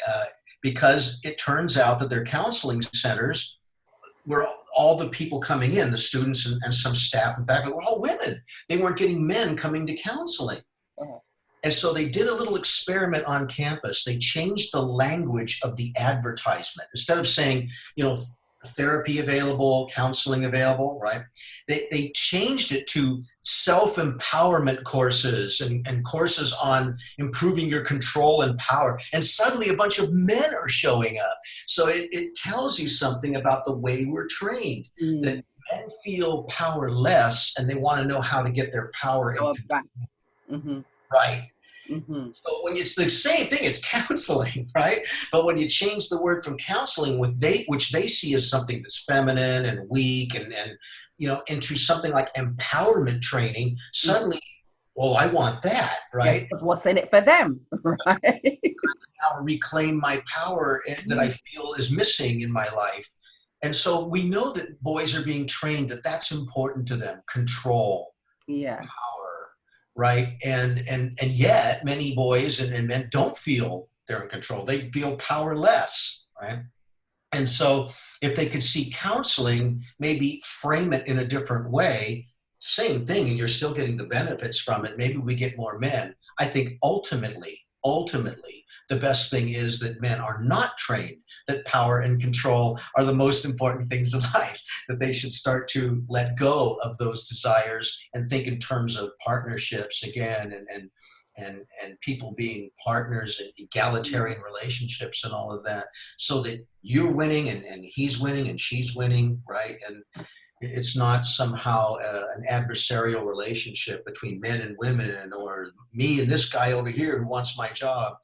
because it turns out that their counseling centers were all the people coming in, the students and some staff and faculty were all women. They weren't getting men coming to counseling. Uh-huh. And so they did a little experiment on campus. They changed the language of the advertisement. Instead of saying, you know, therapy available, counseling available, right? They changed it to self-empowerment courses and courses on improving your control and power. And suddenly a bunch of men are showing up. So it tells you something about the way we're trained, that men feel powerless and they want to know how to get their power in control. Mm-hmm. Right. Mm-hmm. So when it's the same thing, it's counseling, right? But when you change the word from counseling, which they see as something that's feminine and weak and you know, into something like empowerment training, suddenly, well, I want that, right? Yeah, what's in it for them, right? How to reclaim my power that I feel is missing in my life. And so we know that boys are being trained that that's important to them, control, Yeah. power, right? And yet many boys and men don't feel they're in control. They feel powerless, right? And so if they could see counseling, maybe frame it in a different way, same thing, and you're still getting the benefits from it. Maybe we get more men. I think ultimately, the best thing is that men are not trained that power and control are the most important things in life, that they should start to let go of those desires and think in terms of partnerships again and people being partners and egalitarian relationships and all of that, so that you're winning and he's winning and she's winning, right? And it's not somehow an adversarial relationship between men and women or me and this guy over here who wants my job,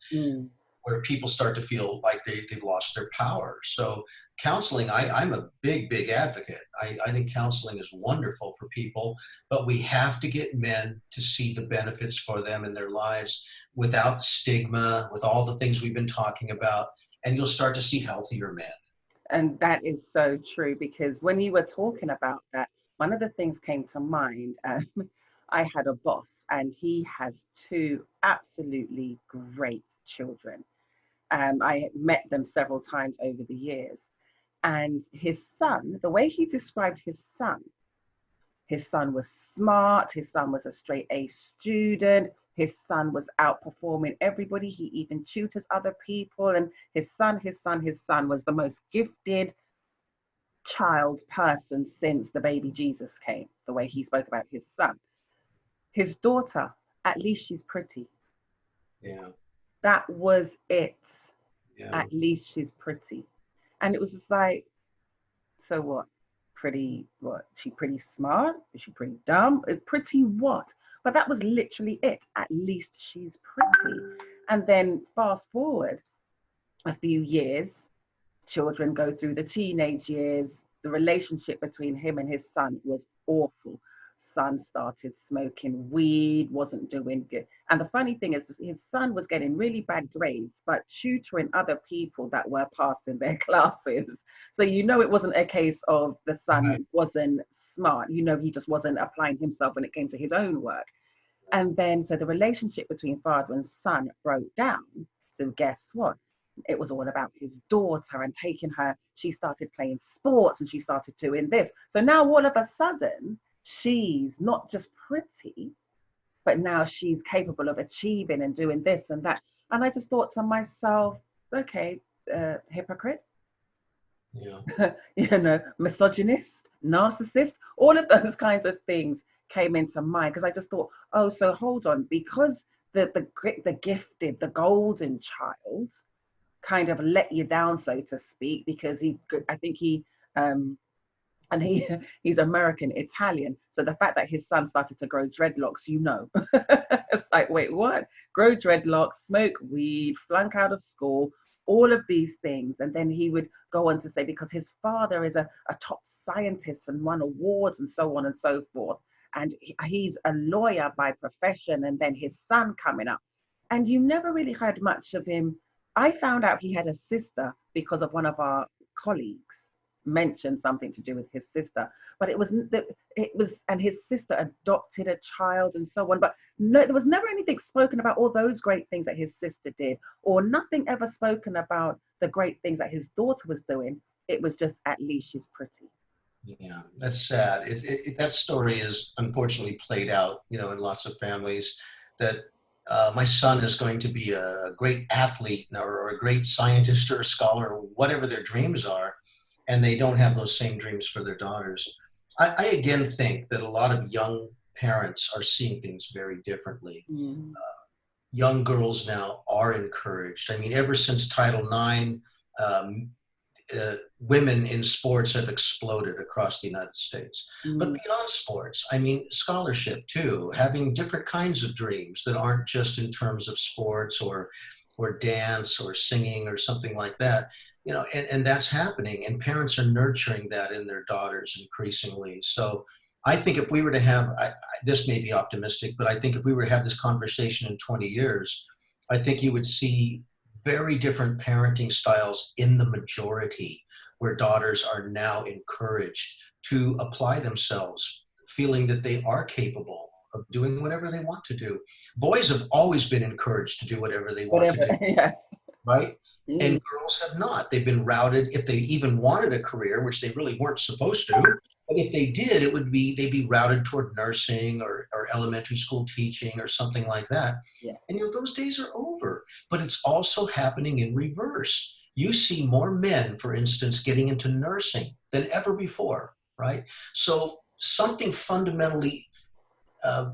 where people start to feel like they've lost their power. So counseling, I'm a big advocate. I think counseling is wonderful for people, but we have to get men to see the benefits for them in their lives without stigma, with all the things we've been talking about, and you'll start to see healthier men. And that is so true, because when you were talking about that, one of the things came to mind. I had a boss and he has two absolutely great children. I met them several times over the years. And his son, the way he described his son was smart, his son was a straight A student, his son was outperforming everybody, he even tutors other people, and his son was the most gifted child person since the baby Jesus came, the way he spoke about his son. His daughter, at least she's pretty. Yeah. That was it. Yeah. At least she's pretty. And it was just like, so what? Pretty what? She pretty smart? Is she pretty dumb? Pretty what? But that was literally it. At least she's pretty. And then fast forward a few years, children go through the teenage years. The relationship between him and his son was awful. Son started smoking weed, wasn't doing good. And the funny thing is, his son was getting really bad grades, but tutoring other people that were passing their classes. So, you know, it wasn't a case of the son wasn't smart. You know, he just wasn't applying himself when it came to his own work. And then, so the relationship between father and son broke down. So guess what? It was all about his daughter and taking her. She started playing sports and she started doing this. So now all of a sudden, she's not just pretty, but now she's capable of achieving and doing this and that. And I just thought to myself, okay, hypocrite, Yeah. misogynist, narcissist, all of those kinds of things came into mind, because I just thought, oh, so hold on, because the gifted, the golden child kind of let you down, so to speak, because I think um, and he's American Italian. So the fact that his son started to grow dreadlocks, it's like, wait, what? Grow dreadlocks, smoke weed, flunk out of school, all of these things. And then he would go on to say, because his father is a top scientist and won awards and so on and so forth. And he's a lawyer by profession, and then his son coming up. And you never really heard much of him. I found out he had a sister because of one of our colleagues mentioned something to do with his sister, but and his sister adopted a child and so on, but no, there was never anything spoken about all those great things that his sister did, or nothing ever spoken about the great things that his daughter was doing. It was just, at least she's pretty. Yeah, that's sad. That story is unfortunately played out, in lots of families, that my son is going to be a great athlete or a great scientist or a scholar or whatever their dreams are, and they don't have those same dreams for their daughters. I again think that a lot of young parents are seeing things very differently. Mm. Young girls now are encouraged. I mean, ever since Title IX, women in sports have exploded across the United States. But beyond sports, I mean, scholarship too, having different kinds of dreams that aren't just in terms of sports or dance or singing or something like that. And that's happening, and parents are nurturing that in their daughters increasingly. So I think if we were to have, this may be optimistic, but I think if we were to have this conversation in 20 years, I think you would see very different parenting styles in the majority, where daughters are now encouraged to apply themselves, feeling that they are capable of doing whatever they want to do. Boys have always been encouraged to do whatever they want to do, Yes. right? And girls have not. They've been routed, if they even wanted a career, which they really weren't supposed to. But if they did, they'd be routed toward nursing or elementary school teaching or something like that. Yeah. And those days are over. But it's also happening in reverse. You see more men, for instance, getting into nursing than ever before, right? So something fundamentally, I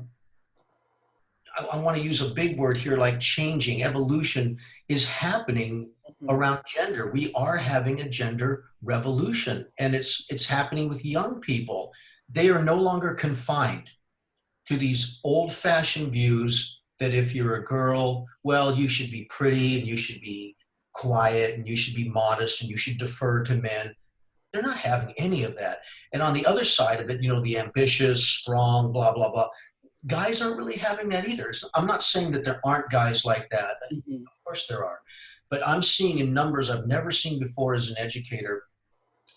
want to use a big word here, like changing, evolution, is happening around gender. We are having a gender revolution, and it's happening with young people. They are no longer confined to these old-fashioned views that if you're a girl, well, you should be pretty and you should be quiet and you should be modest and you should defer to men. They're not having any of that. And on the other side of it, the ambitious, strong, blah, blah, blah. Guys aren't really having that either. I'm not saying that there aren't guys like that. Of course there are. But I'm seeing in numbers I've never seen before as an educator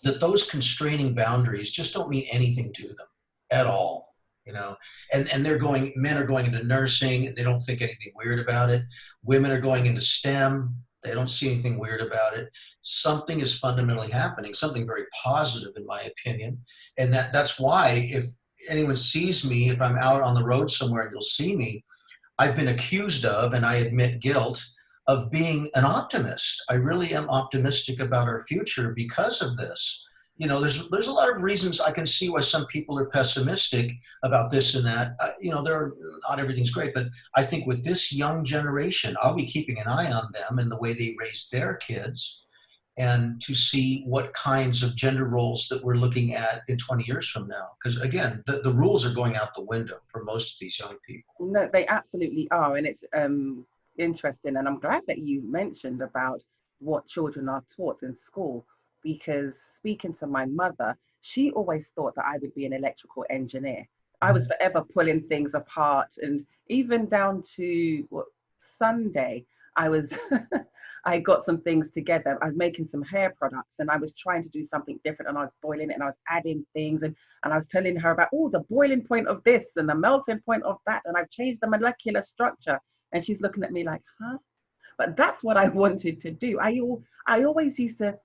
that those constraining boundaries just don't mean anything to them at all. And men are going into nursing. They don't think anything weird about it. Women are going into STEM. They don't see anything weird about it. Something is fundamentally happening, something very positive in my opinion. And that's why if anyone sees me, if I'm out on the road somewhere and you'll see me, I've been accused of, and I admit guilt, of being an optimist. I really am optimistic about our future because of this. There's a lot of reasons I can see why some people are pessimistic about this and that. Not everything's great, but I think with this young generation, I'll be keeping an eye on them and the way they raise their kids, and to see what kinds of gender roles that we're looking at in 20 years from now. Because again, the rules are going out the window for most of these young people. No, they absolutely are. And it's interesting. And I'm glad that you mentioned about what children are taught in school, because speaking to my mother, she always thought that I would be an electrical engineer. I was forever pulling things apart. And even down to Sunday, I got some things together. I was making some hair products and I was trying to do something different, and I was boiling it and I was adding things, and I was telling her about, the boiling point of this and the melting point of that, and I've changed the molecular structure. And she's looking at me like, huh? But that's what I wanted to do. I always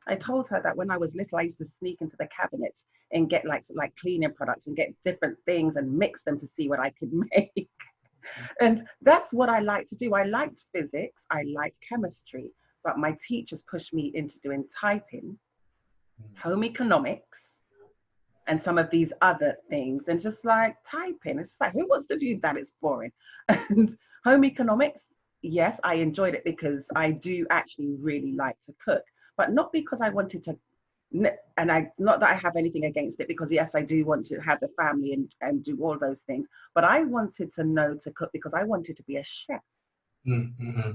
I told her that when I was little, I used to sneak into the cabinets and get like cleaning products and get different things and mix them to see what I could make. And that's what I like to do. I liked physics, I liked chemistry, but my teachers pushed me into doing typing, home economics, and some of these other things. And just like typing, it's just like, who wants to do that? It's boring. And home economics, yes, I enjoyed it because I do actually really like to cook, but not because I wanted to. And I, not that I have anything against it, because yes, I do want to have the family and do all those things, but I wanted to know to cook because I wanted to be a chef. Mm-hmm.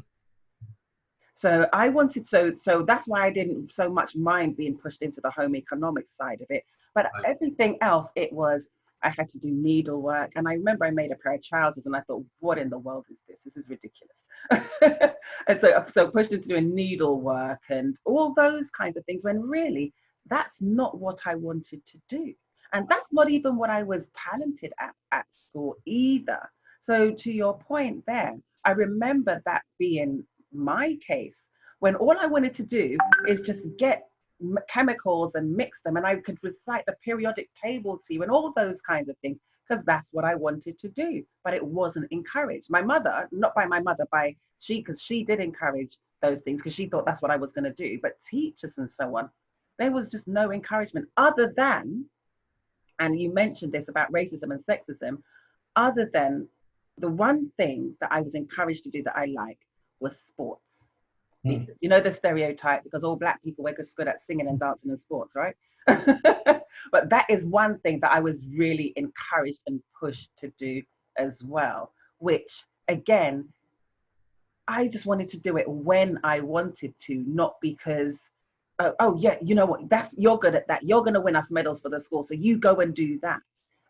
So I wanted, so that's why I didn't so much mind being pushed into the home economics side of it. But everything else, it was, I had to do needlework. And I remember I made a pair of trousers and I thought, what in the world is this? This is ridiculous. And so pushed into doing needlework and all those kinds of things, when really that's not what I wanted to do. And that's not even what I was talented at school either. So to your point there, I remember that being my case, when all I wanted to do is just get chemicals and mix them, and I could recite the periodic table to you and all those kinds of things, because that's what I wanted to do, but it wasn't encouraged. My mother, not by my mother, by she, because she did encourage those things because she thought that's what I was going to do, but teachers and so on, there was just no encouragement other than, and you mentioned this about racism and sexism, other than the one thing that I was encouraged to do that I like was sports. You know the stereotype, because all Black people were just good at singing and dancing and sports, right? But that is one thing that I was really encouraged and pushed to do as well, which again, I just wanted to do it when I wanted to, not because, oh yeah, you know what, that's, you're good at that, you're going to win us medals for the school, so you go and do that.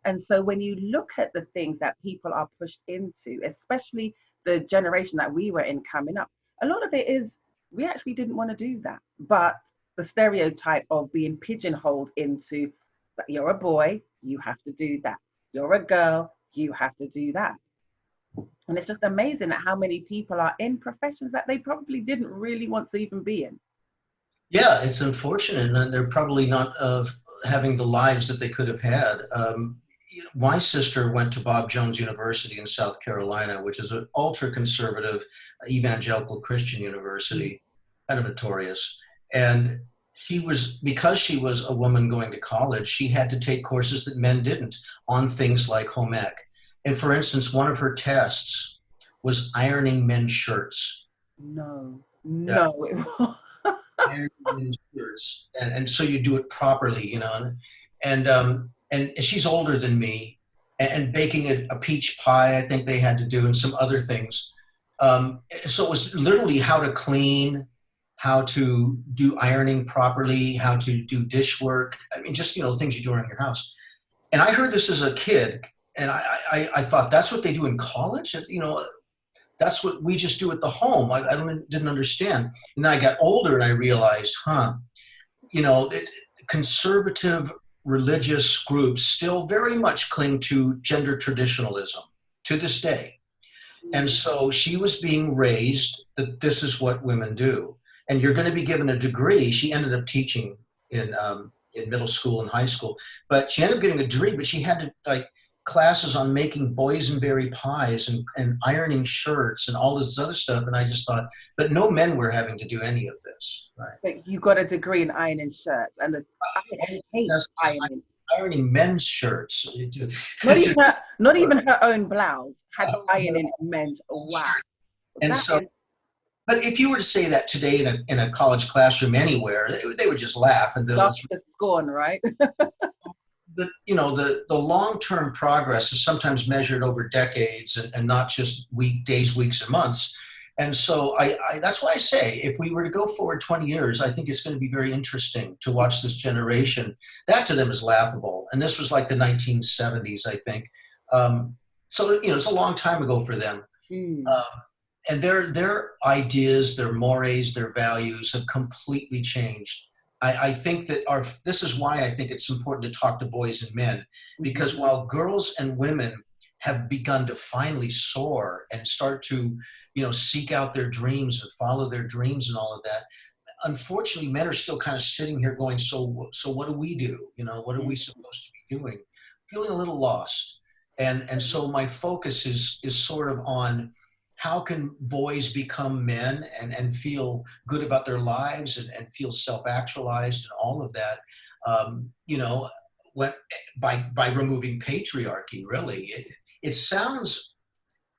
And so when you look at the things that people are pushed into, especially the generation that we were in coming up, a lot of it is, we actually didn't want to do that. But the stereotype of being pigeonholed into, you're a boy, you have to do that. You're a girl, you have to do that. And it's just amazing at how many people are in professions that they probably didn't really want to even be in. Yeah, it's unfortunate, and they're probably not having the lives that they could have had. My sister went to Bob Jones University in South Carolina, which is an ultra-conservative evangelical Christian university, kind of notorious. And because she was a woman going to college, she had to take courses that men didn't on things like home ec. And for instance, one of her tests was ironing men's shirts. No, Yeah. no. Ironing men's shirts. And so you do it properly, you know. And she's older than me, and baking a peach pie, I think they had to do, and some other things. So it was literally how to clean, how to do ironing properly, how to do dish work. I mean, just, you know, things you do around your house. And I heard this as a kid, and I thought, that's what they do in college? You know, that's what we just do at the home. I didn't understand. And then I got older and I realized, you know, conservative religious groups still very much cling to gender traditionalism to this day. And so she was being raised that this is what women do. And you're going to be given a degree. She ended up teaching in middle school and high school, but she ended up getting a degree, but she had to, like, classes on making boysenberry pies and ironing shirts and all this other stuff. And I just thought, but no men were having to do any of this, right? But you got a degree in ironing shirts, and I hate ironing. Ironing men's shirts. Not even her own blouse had ironing men's. Wow. And so, but if you were to say that today in a college classroom anywhere, they would just laugh and just the scorn, right? The long-term progress is sometimes measured over decades and not just days, weeks, and months. And so that's why I say, if we were to go forward 20 years, I think it's going to be very interesting to watch this generation. That to them is laughable. And this was like the 1970s, I think. So, you know, it's a long time ago for them. And their ideas, their mores, their values have completely changed. I think that this is why I think it's important to talk to boys and men, because while girls and women have begun to finally soar and start to, you know, seek out their dreams and follow their dreams and all of that, unfortunately, men are still kind of sitting here going, so what do we do? You know, what are we supposed to be doing? Feeling a little lost. And so my focus is sort of on how can boys become men and feel good about their lives and feel self-actualized and all of that, you know, when, by removing patriarchy, really. It sounds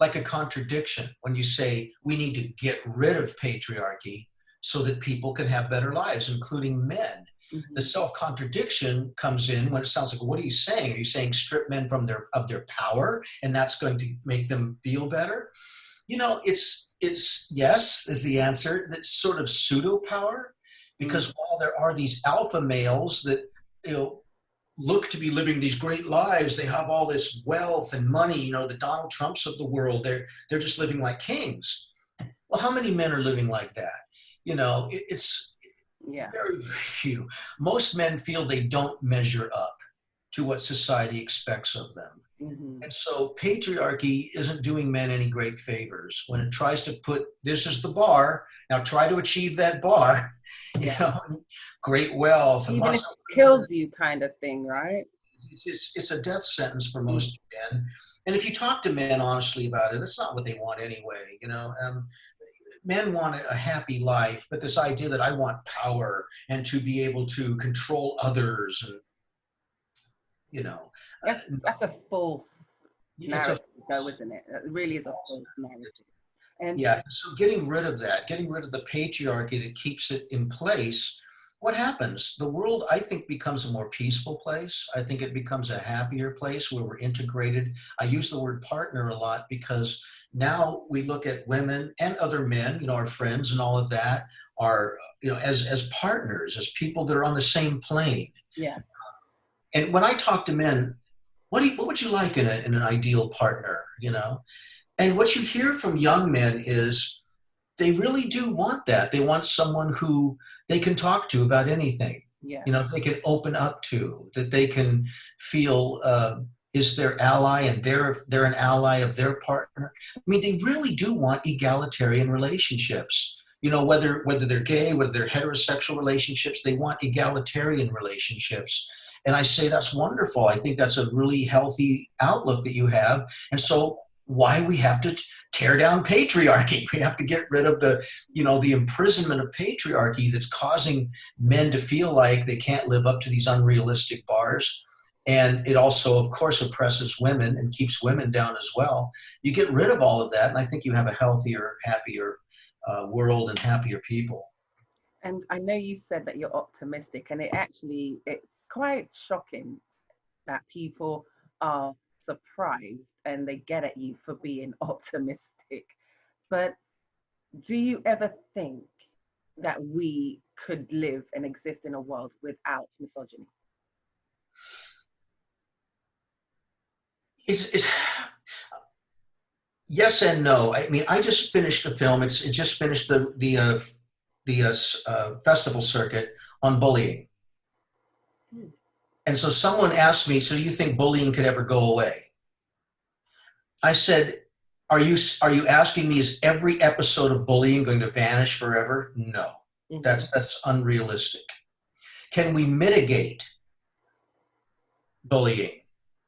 like a contradiction when you say we need to get rid of patriarchy so that people can have better lives, including men. The self-contradiction comes in when it sounds like, what are you saying? Are you saying strip men from of their power and that's going to make them feel better? You know, it's yes is the answer. That's sort of pseudo power, because while there are these alpha males that, you know, look to be living these great lives, they have all this wealth and money, you know, the Donald Trumps of the world, they're just living like kings. Well, how many men are living like that? You know, it's very, very few. Most men feel they don't measure up to what society expects of them. And so patriarchy isn't doing men any great favors when it tries to put, this is the bar, now try to achieve that bar, you know, great wealth. Even if it kills you kind of thing, right? It's a death sentence for most men. And if you talk to men honestly about it, that's not what they want anyway, you know. Men want a happy life, but this idea that I want power and to be able to control others, and you know, that's a false narrative, though, isn't it? It really is a false narrative. And yeah, so getting rid of that, getting rid of the patriarchy that keeps it in place, what happens? The world, I think, becomes a more peaceful place. I think it becomes a happier place where we're integrated. I use the word partner a lot because now we look at women and other men, you know, our friends and all of that are, you know, as partners, as people that are on the same plane. Yeah. And when I talk to men, what would you like in an ideal partner, you know? And what you hear from young men is they really do want that. They want someone who they can talk to about anything. Yeah. You know, they can open up to, that they can feel is their ally and they're an ally of their partner. I mean, they really do want egalitarian relationships. You know, whether they're gay, whether they're heterosexual relationships, they want egalitarian relationships. And I say that's wonderful. I think that's a really healthy outlook that you have. And so why we have to tear down patriarchy. We have to get rid of the, you know, the imprisonment of patriarchy that's causing men to feel like they can't live up to these unrealistic bars. And it also, of course, oppresses women and keeps women down as well. You get rid of all of that, and I think you have a healthier, happier world and happier people. And I know you said that you're optimistic, and it's quite shocking that people are surprised and they get at you for being optimistic. But do you ever think that we could live and exist in a world without misogyny? It's yes and no. I mean, I just finished a film. It just finished the festival circuit on bullying. And so someone asked me, so do you think bullying could ever go away? I said, are you asking me, is every episode of bullying going to vanish forever? No, that's unrealistic. Can we mitigate bullying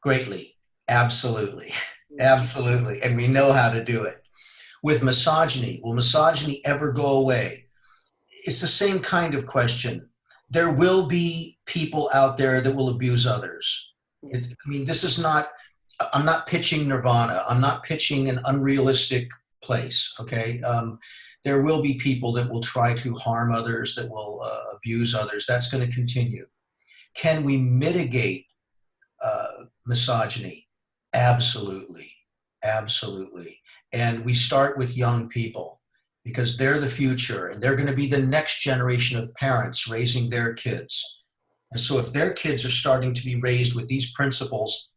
greatly? Absolutely, absolutely. And we know how to do it. With misogyny, will misogyny ever go away? It's the same kind of question. There will be people out there that will abuse others. I mean, this is not, I'm not pitching nirvana. I'm not pitching an unrealistic place, okay? There will be people that will try to harm others, that will abuse others. That's going to continue. Can we mitigate misogyny? Absolutely, absolutely. And we start with young people, because they're the future and they're going to be the next generation of parents raising their kids. And so if their kids are starting to be raised with these principles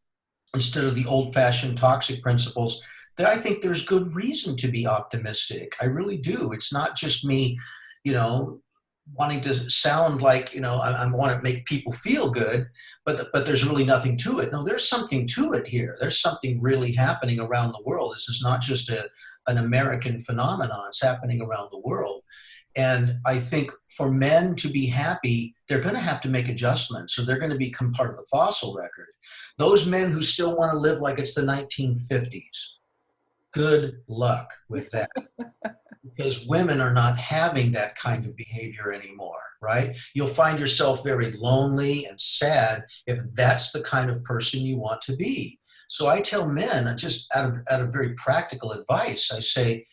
instead of the old-fashioned toxic principles, then I think there's good reason to be optimistic. I really do. It's not just me, you know, wanting to sound like, you know, I want to make people feel good, but there's really nothing to it. No, there's something to it here. There's something really happening around the world. This is not just an American phenomenon. It's happening around the world. And I think for men to be happy, they're going to have to make adjustments. So they're going to become part of the fossil record. Those men who still want to live like it's the 1950s, good luck with that. Because women are not having that kind of behavior anymore, right? You'll find yourself very lonely and sad if that's the kind of person you want to be. So I tell men, just out of very practical advice, I say,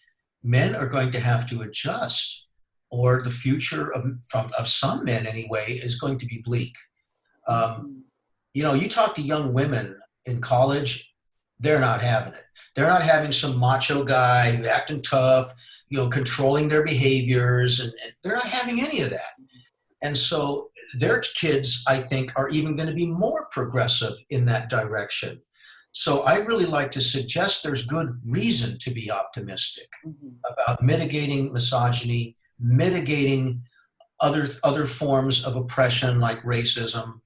men are going to have to adjust, or the future of some men anyway is going to be bleak. You know, you talk to young women in college, they're not having it. They're not having some macho guy who's acting tough, you know, controlling their behaviors, and they're not having any of that. And so their kids, I think, are even going to be more progressive in that direction. So I really like to suggest there's good reason to be optimistic about mitigating misogyny, mitigating other forms of oppression like racism.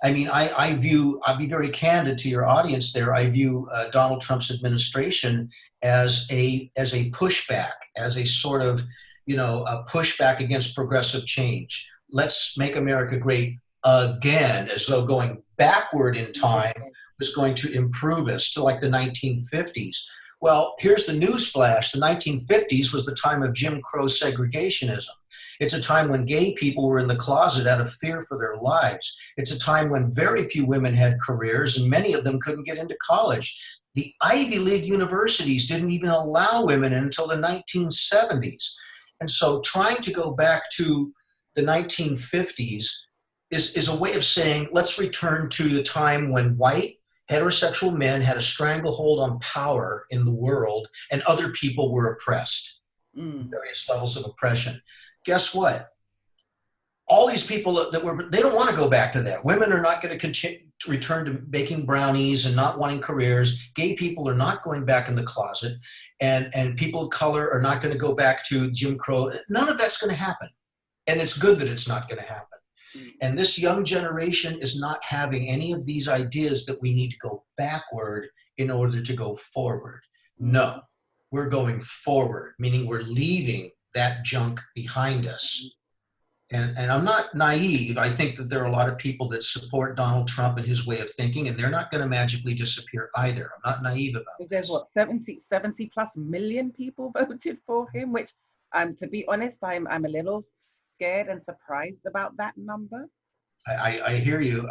I mean, I'll be very candid to your audience there. I view Donald Trump's administration as a pushback, as a sort of, you know, a pushback against progressive change. Let's make America great again, as though going backward in time was going to improve us to like the 1950s. Well, here's the news flash. The 1950s was the time of Jim Crow segregationism. It's a time when gay people were in the closet out of fear for their lives. It's a time when very few women had careers and many of them couldn't get into college. The Ivy League universities didn't even allow women in until the 1970s. And so trying to go back to the 1950s is a way of saying, let's return to the time when white heterosexual men had a stranglehold on power in the world and other people were oppressed, various levels of oppression. Guess what? All these people they don't want to go back to that. Women are not going to continue to return to baking brownies and not wanting careers. Gay people are not going back in the closet, and people of color are not going to go back to Jim Crow. None of that's going to happen. And it's good that it's not going to happen. And this young generation is not having any of these ideas that we need to go backward in order to go forward. No, we're going forward, meaning we're leaving that junk behind us. And I'm not naive. I think that there are a lot of people that support Donald Trump and his way of thinking, and they're not going to magically disappear either. I'm not naive about this. There's what, 70 plus million people voted for him, which, to be honest, I'm a little scared and surprised about that number. I hear you.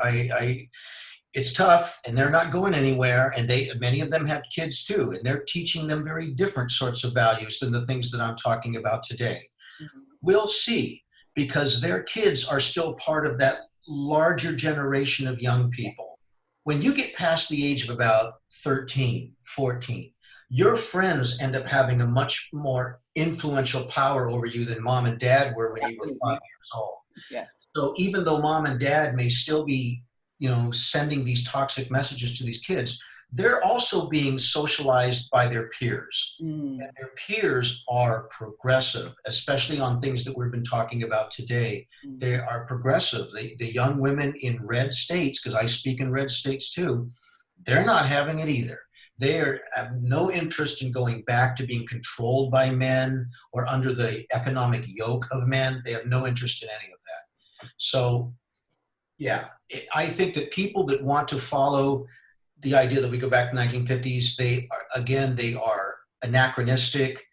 It's tough, and they're not going anywhere, and many of them have kids too, and they're teaching them very different sorts of values than the things that I'm talking about today. We'll see, because their kids are still part of that larger generation of young people. When you get past the age of about 13, 14, your friends end up having a much more influential power over you than mom and dad were when you were 5 years old. Yeah. So even though mom and dad may still be, you know, sending these toxic messages to these kids, they're also being socialized by their peers. And their peers are progressive, especially on things that we've been talking about today. They are progressive. The young women in red states, because I speak in red states too, they're not having it either. They have no interest in going back to being controlled by men or under the economic yoke of men. They have no interest in any of that. So, yeah, I think that people that want to follow the idea that we go back to the 1950s, they are anachronistic.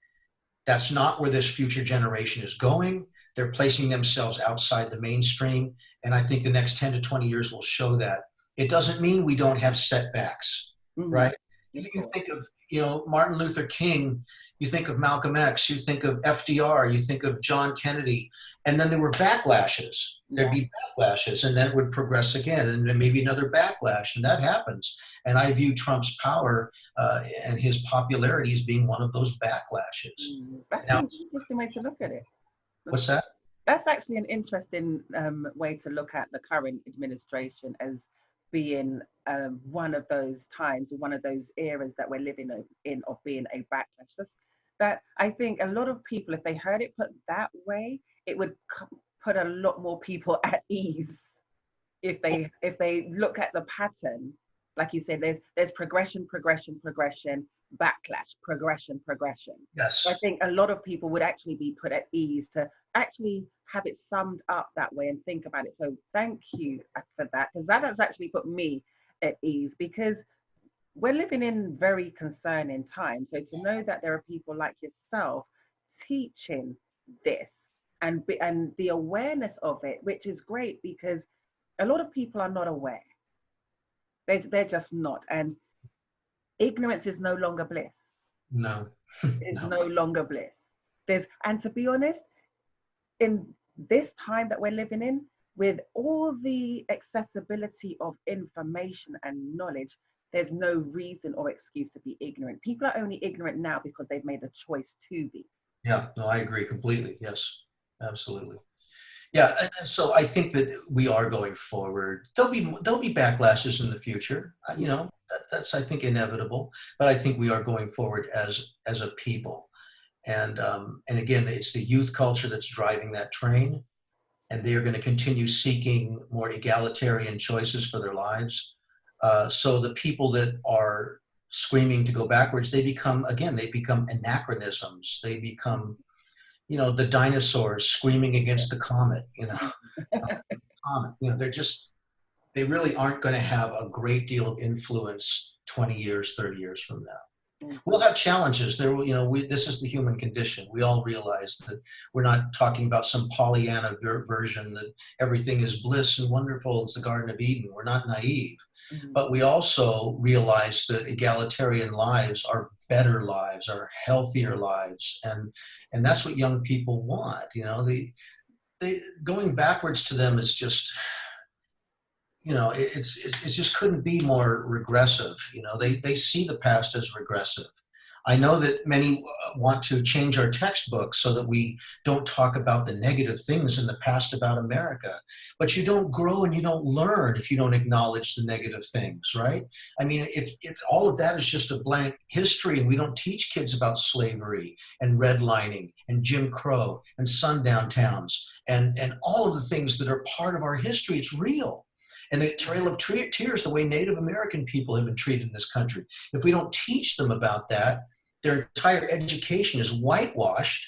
That's not where this future generation is going. They're placing themselves outside the mainstream. And I think the next 10 to 20 years will show that. It doesn't mean we don't have setbacks, right? You think of, you know, Martin Luther King, you think of Malcolm X, you think of FDR, you think of John Kennedy, and then there were backlashes. There'd be backlashes, and then it would progress again, and then maybe another backlash, and that happens. And I view Trump's power and his popularity as being one of those backlashes. That's an interesting way to look at it. What's that? That's actually an interesting way to look at the current administration as being one of those times, one of those eras that we're living in of being a backlash. That I think a lot of people, if they heard it put that way, it would put a lot more people at ease. If they look at the pattern, like you said, there's progression, backlash, progression. Yes. So I think a lot of people would actually be put at ease to actually have it summed up that way and think about it. So thank you for that, because that has actually put me at ease, because we're living in very concerning times. So to know that there are people like yourself teaching this and the awareness of it, which is great, because a lot of people are not aware. They're just not. And ignorance is no longer bliss. No. It's no longer bliss. And to be honest, in this time that we're living in, with all the accessibility of information and knowledge, there's no reason or excuse to be ignorant. People are only ignorant now because they've made a choice to be. Yeah, no, I agree completely. Yes, absolutely. Yeah, and so I think that we are going forward. There'll be backlashes in the future. That's I think inevitable. But I think we are going forward as a people. And again, it's the youth culture that's driving that train, and they are going to continue seeking more egalitarian choices for their lives. So the people that are screaming to go backwards, they become anachronisms. They become, the dinosaurs screaming against the comet, comet. They really aren't going to have a great deal of influence 20 years, 30 years from now. We'll have challenges. This is the human condition. We all realize that we're not talking about some Pollyanna version that everything is bliss and wonderful. It's the Garden of Eden. We're not naive. Mm-hmm. But we also realize that egalitarian lives are better lives, are healthier lives. And that's what young people want. They going backwards to them is just, it just couldn't be more regressive. They see the past as regressive. I know that many want to change our textbooks so that we don't talk about the negative things in the past about America. But you don't grow and you don't learn if you don't acknowledge the negative things, right? I mean, if all of that is just a blank history and we don't teach kids about slavery and redlining and Jim Crow and sundown towns and all of the things that are part of our history, it's real. And the Trail of Tears, the way Native American people have been treated in this country. If we don't teach them about that, their entire education is whitewashed.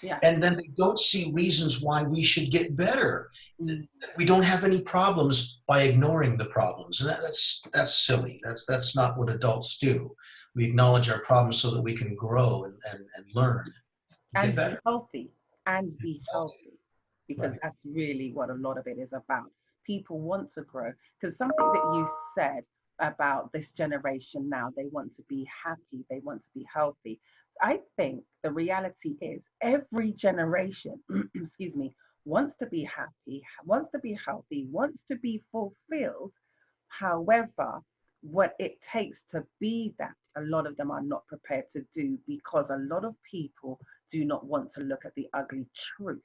Yeah. And then they don't see reasons why we should get better. We don't have any problems by ignoring the problems. And that's silly. That's not what adults do. We acknowledge our problems so that we can grow and learn. And be healthy. And be healthy. Because right. That's really what a lot of it is about. People want to grow. Because something that you said about this generation now, they want to be happy, they want to be healthy. I think the reality is every generation, excuse me, wants to be happy, wants to be healthy, wants to be fulfilled. However, what it takes to be that, a lot of them are not prepared to do, because a lot of people do not want to look at the ugly truth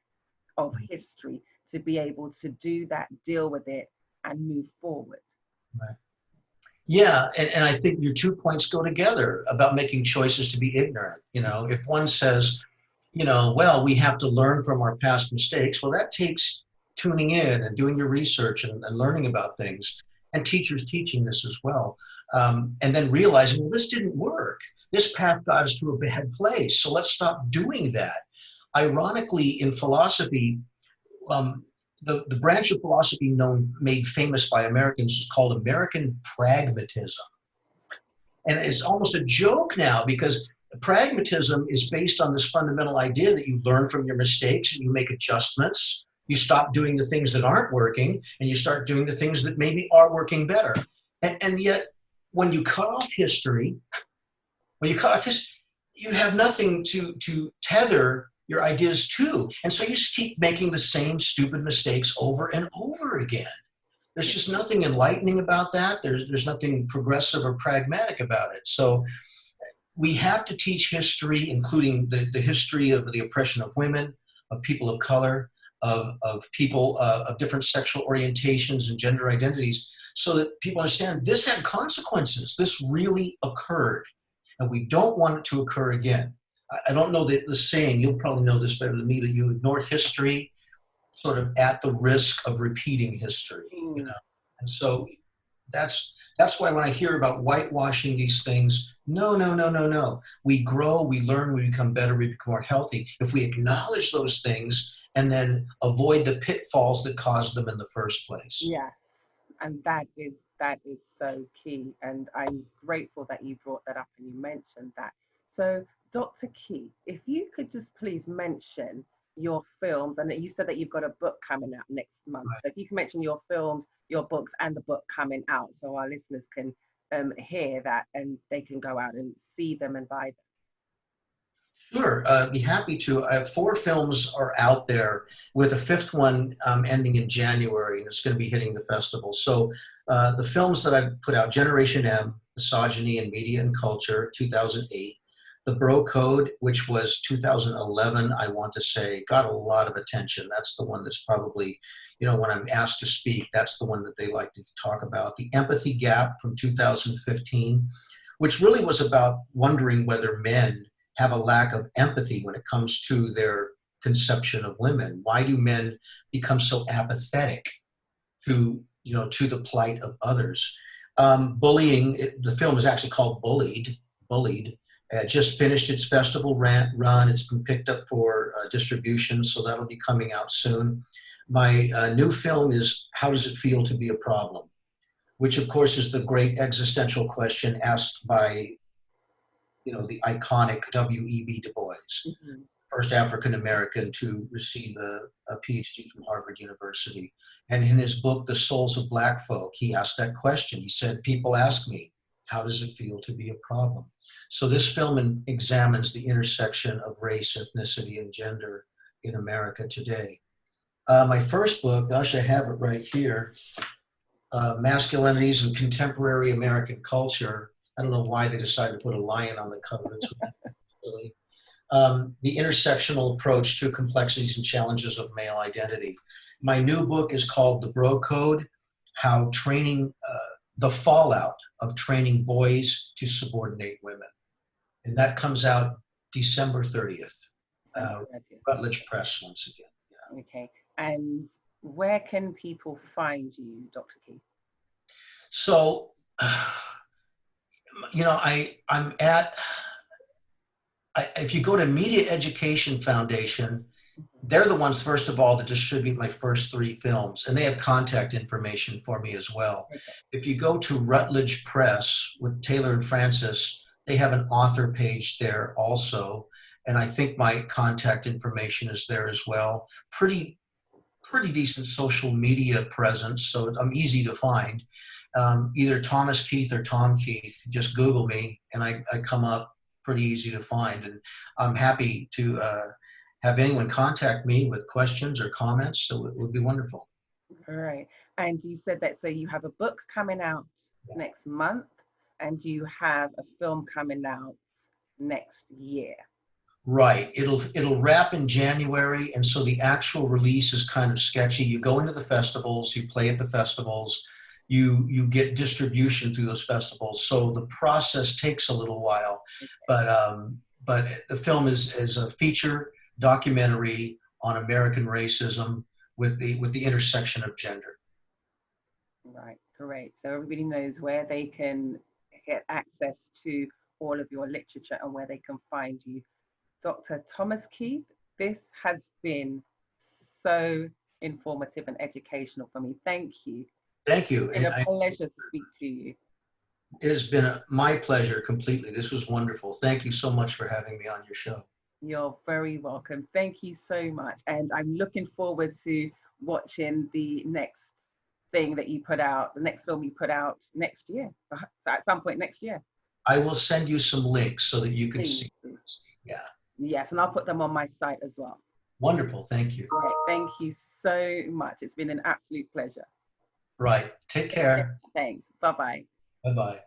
of history to be able to do that, deal with it, and move forward. Right. Yeah, and I think your 2 points go together about making choices to be ignorant. If one says, well, we have to learn from our past mistakes, well, that takes tuning in and doing your research and learning about things, and teachers teaching this as well. And then realizing, well, this didn't work. This path got us to a bad place, so let's stop doing that. Ironically, in philosophy, the branch of philosophy made famous by Americans is called American pragmatism. And it's almost a joke now, because pragmatism is based on this fundamental idea that you learn from your mistakes and you make adjustments. You stop doing the things that aren't working and you start doing the things that maybe are working better. And yet, when you cut off history, you have nothing to tether your ideas too. And so you just keep making the same stupid mistakes over and over again. There's just nothing enlightening about that. There's nothing progressive or pragmatic about it. So we have to teach history, including the history of the oppression of women, of people of color, of people of different sexual orientations and gender identities, so that people understand this had consequences. This really occurred, and we don't want it to occur again. I don't know the saying, you'll probably know this better than me, that you ignore history sort of at the risk of repeating history, And so That's why when I hear about whitewashing these things, no, no, no, no, no. We grow, we learn, we become better, we become more healthy. If we acknowledge those things and then avoid the pitfalls that caused them in the first place. Yeah, and that is so key. And I'm grateful that you brought that up and you mentioned that. So, Dr. Key, if you could just please mention your films, and you said that you've got a book coming out next month. Right. So if you can mention your films, your books, and the book coming out, so our listeners can hear that and they can go out and see them and buy them. Sure, be happy to. I have 4 films are out there, with a 5th one ending in January, and it's going to be hitting the festival. So the films that I've put out: Generation M, Misogyny in Media and Culture, 2008. The Bro Code, which was 2011, I want to say, got a lot of attention. That's the one that's probably, when I'm asked to speak, that's the one that they like to talk about. The Empathy Gap from 2015, which really was about wondering whether men have a lack of empathy when it comes to their conception of women. Why do men become so apathetic to the plight of others? Bullying, the film is actually called Bullied. Just finished its festival run. It's been picked up for distribution, so that'll be coming out soon. My new film is How Does It Feel to Be a Problem? Which of course is the great existential question asked by the iconic W.E.B. Du Bois, Mm-hmm. first African-American to receive a Ph.D. from Harvard University. And in his book, The Souls of Black Folk, he asked that question. He said, people ask me, how does it feel to be a problem? So this film examines the intersection of race, ethnicity, and gender in America today. My first book, gosh, I have it right here, Masculinities in Contemporary American Culture. I don't know why they decided to put a lion on the cover. It's really the intersectional approach to complexities and challenges of male identity. My new book is called The Bro Code: How Training, the Fallout of Training Boys to Subordinate Women. And that comes out December 30th. Rutledge Press, once again. Yeah. Okay. And where can people find you, Dr. Key? So, if you go to Media Education Foundation, they're the ones, first of all, to distribute my first 3 films, and they have contact information for me as well. Okay. If you go to Rutledge Press with Taylor and Francis, they have an author page there also, and I think my contact information is there as well. Pretty decent social media presence, so I'm easy to find. Either Thomas Keith or Tom Keith, just Google me, and I come up pretty easy to find. And I'm happy to have anyone contact me with questions or comments, so it would be wonderful. All right. And you said that, so you have a book coming out next month, and you have a film coming out next year. Right. It'll wrap in January, and so the actual release is kind of sketchy. You go into the festivals, you play at the festivals, you get distribution through those festivals. So the process takes a little while, okay. But the film is a feature documentary on American racism with the intersection of gender. Right, great. So everybody knows where they can get access to all of your literature and where they can find you. Dr. Thomas Keith, this has been so informative and educational for me. Thank you. Thank you. It's been a pleasure to speak to you. It has been my pleasure completely. This was wonderful. Thank you so much for having me on your show. You're very welcome. Thank you so much. And I'm looking forward to watching the next thing that you put out, the next film you put out next year, at some point next year. I will send you some links so that you can see this. Yeah. Yes, and I'll put them on my site as well. Wonderful. Thank you. Right, thank you so much. It's been an absolute pleasure. Right. Take care. Thanks. Bye-bye. Bye-bye.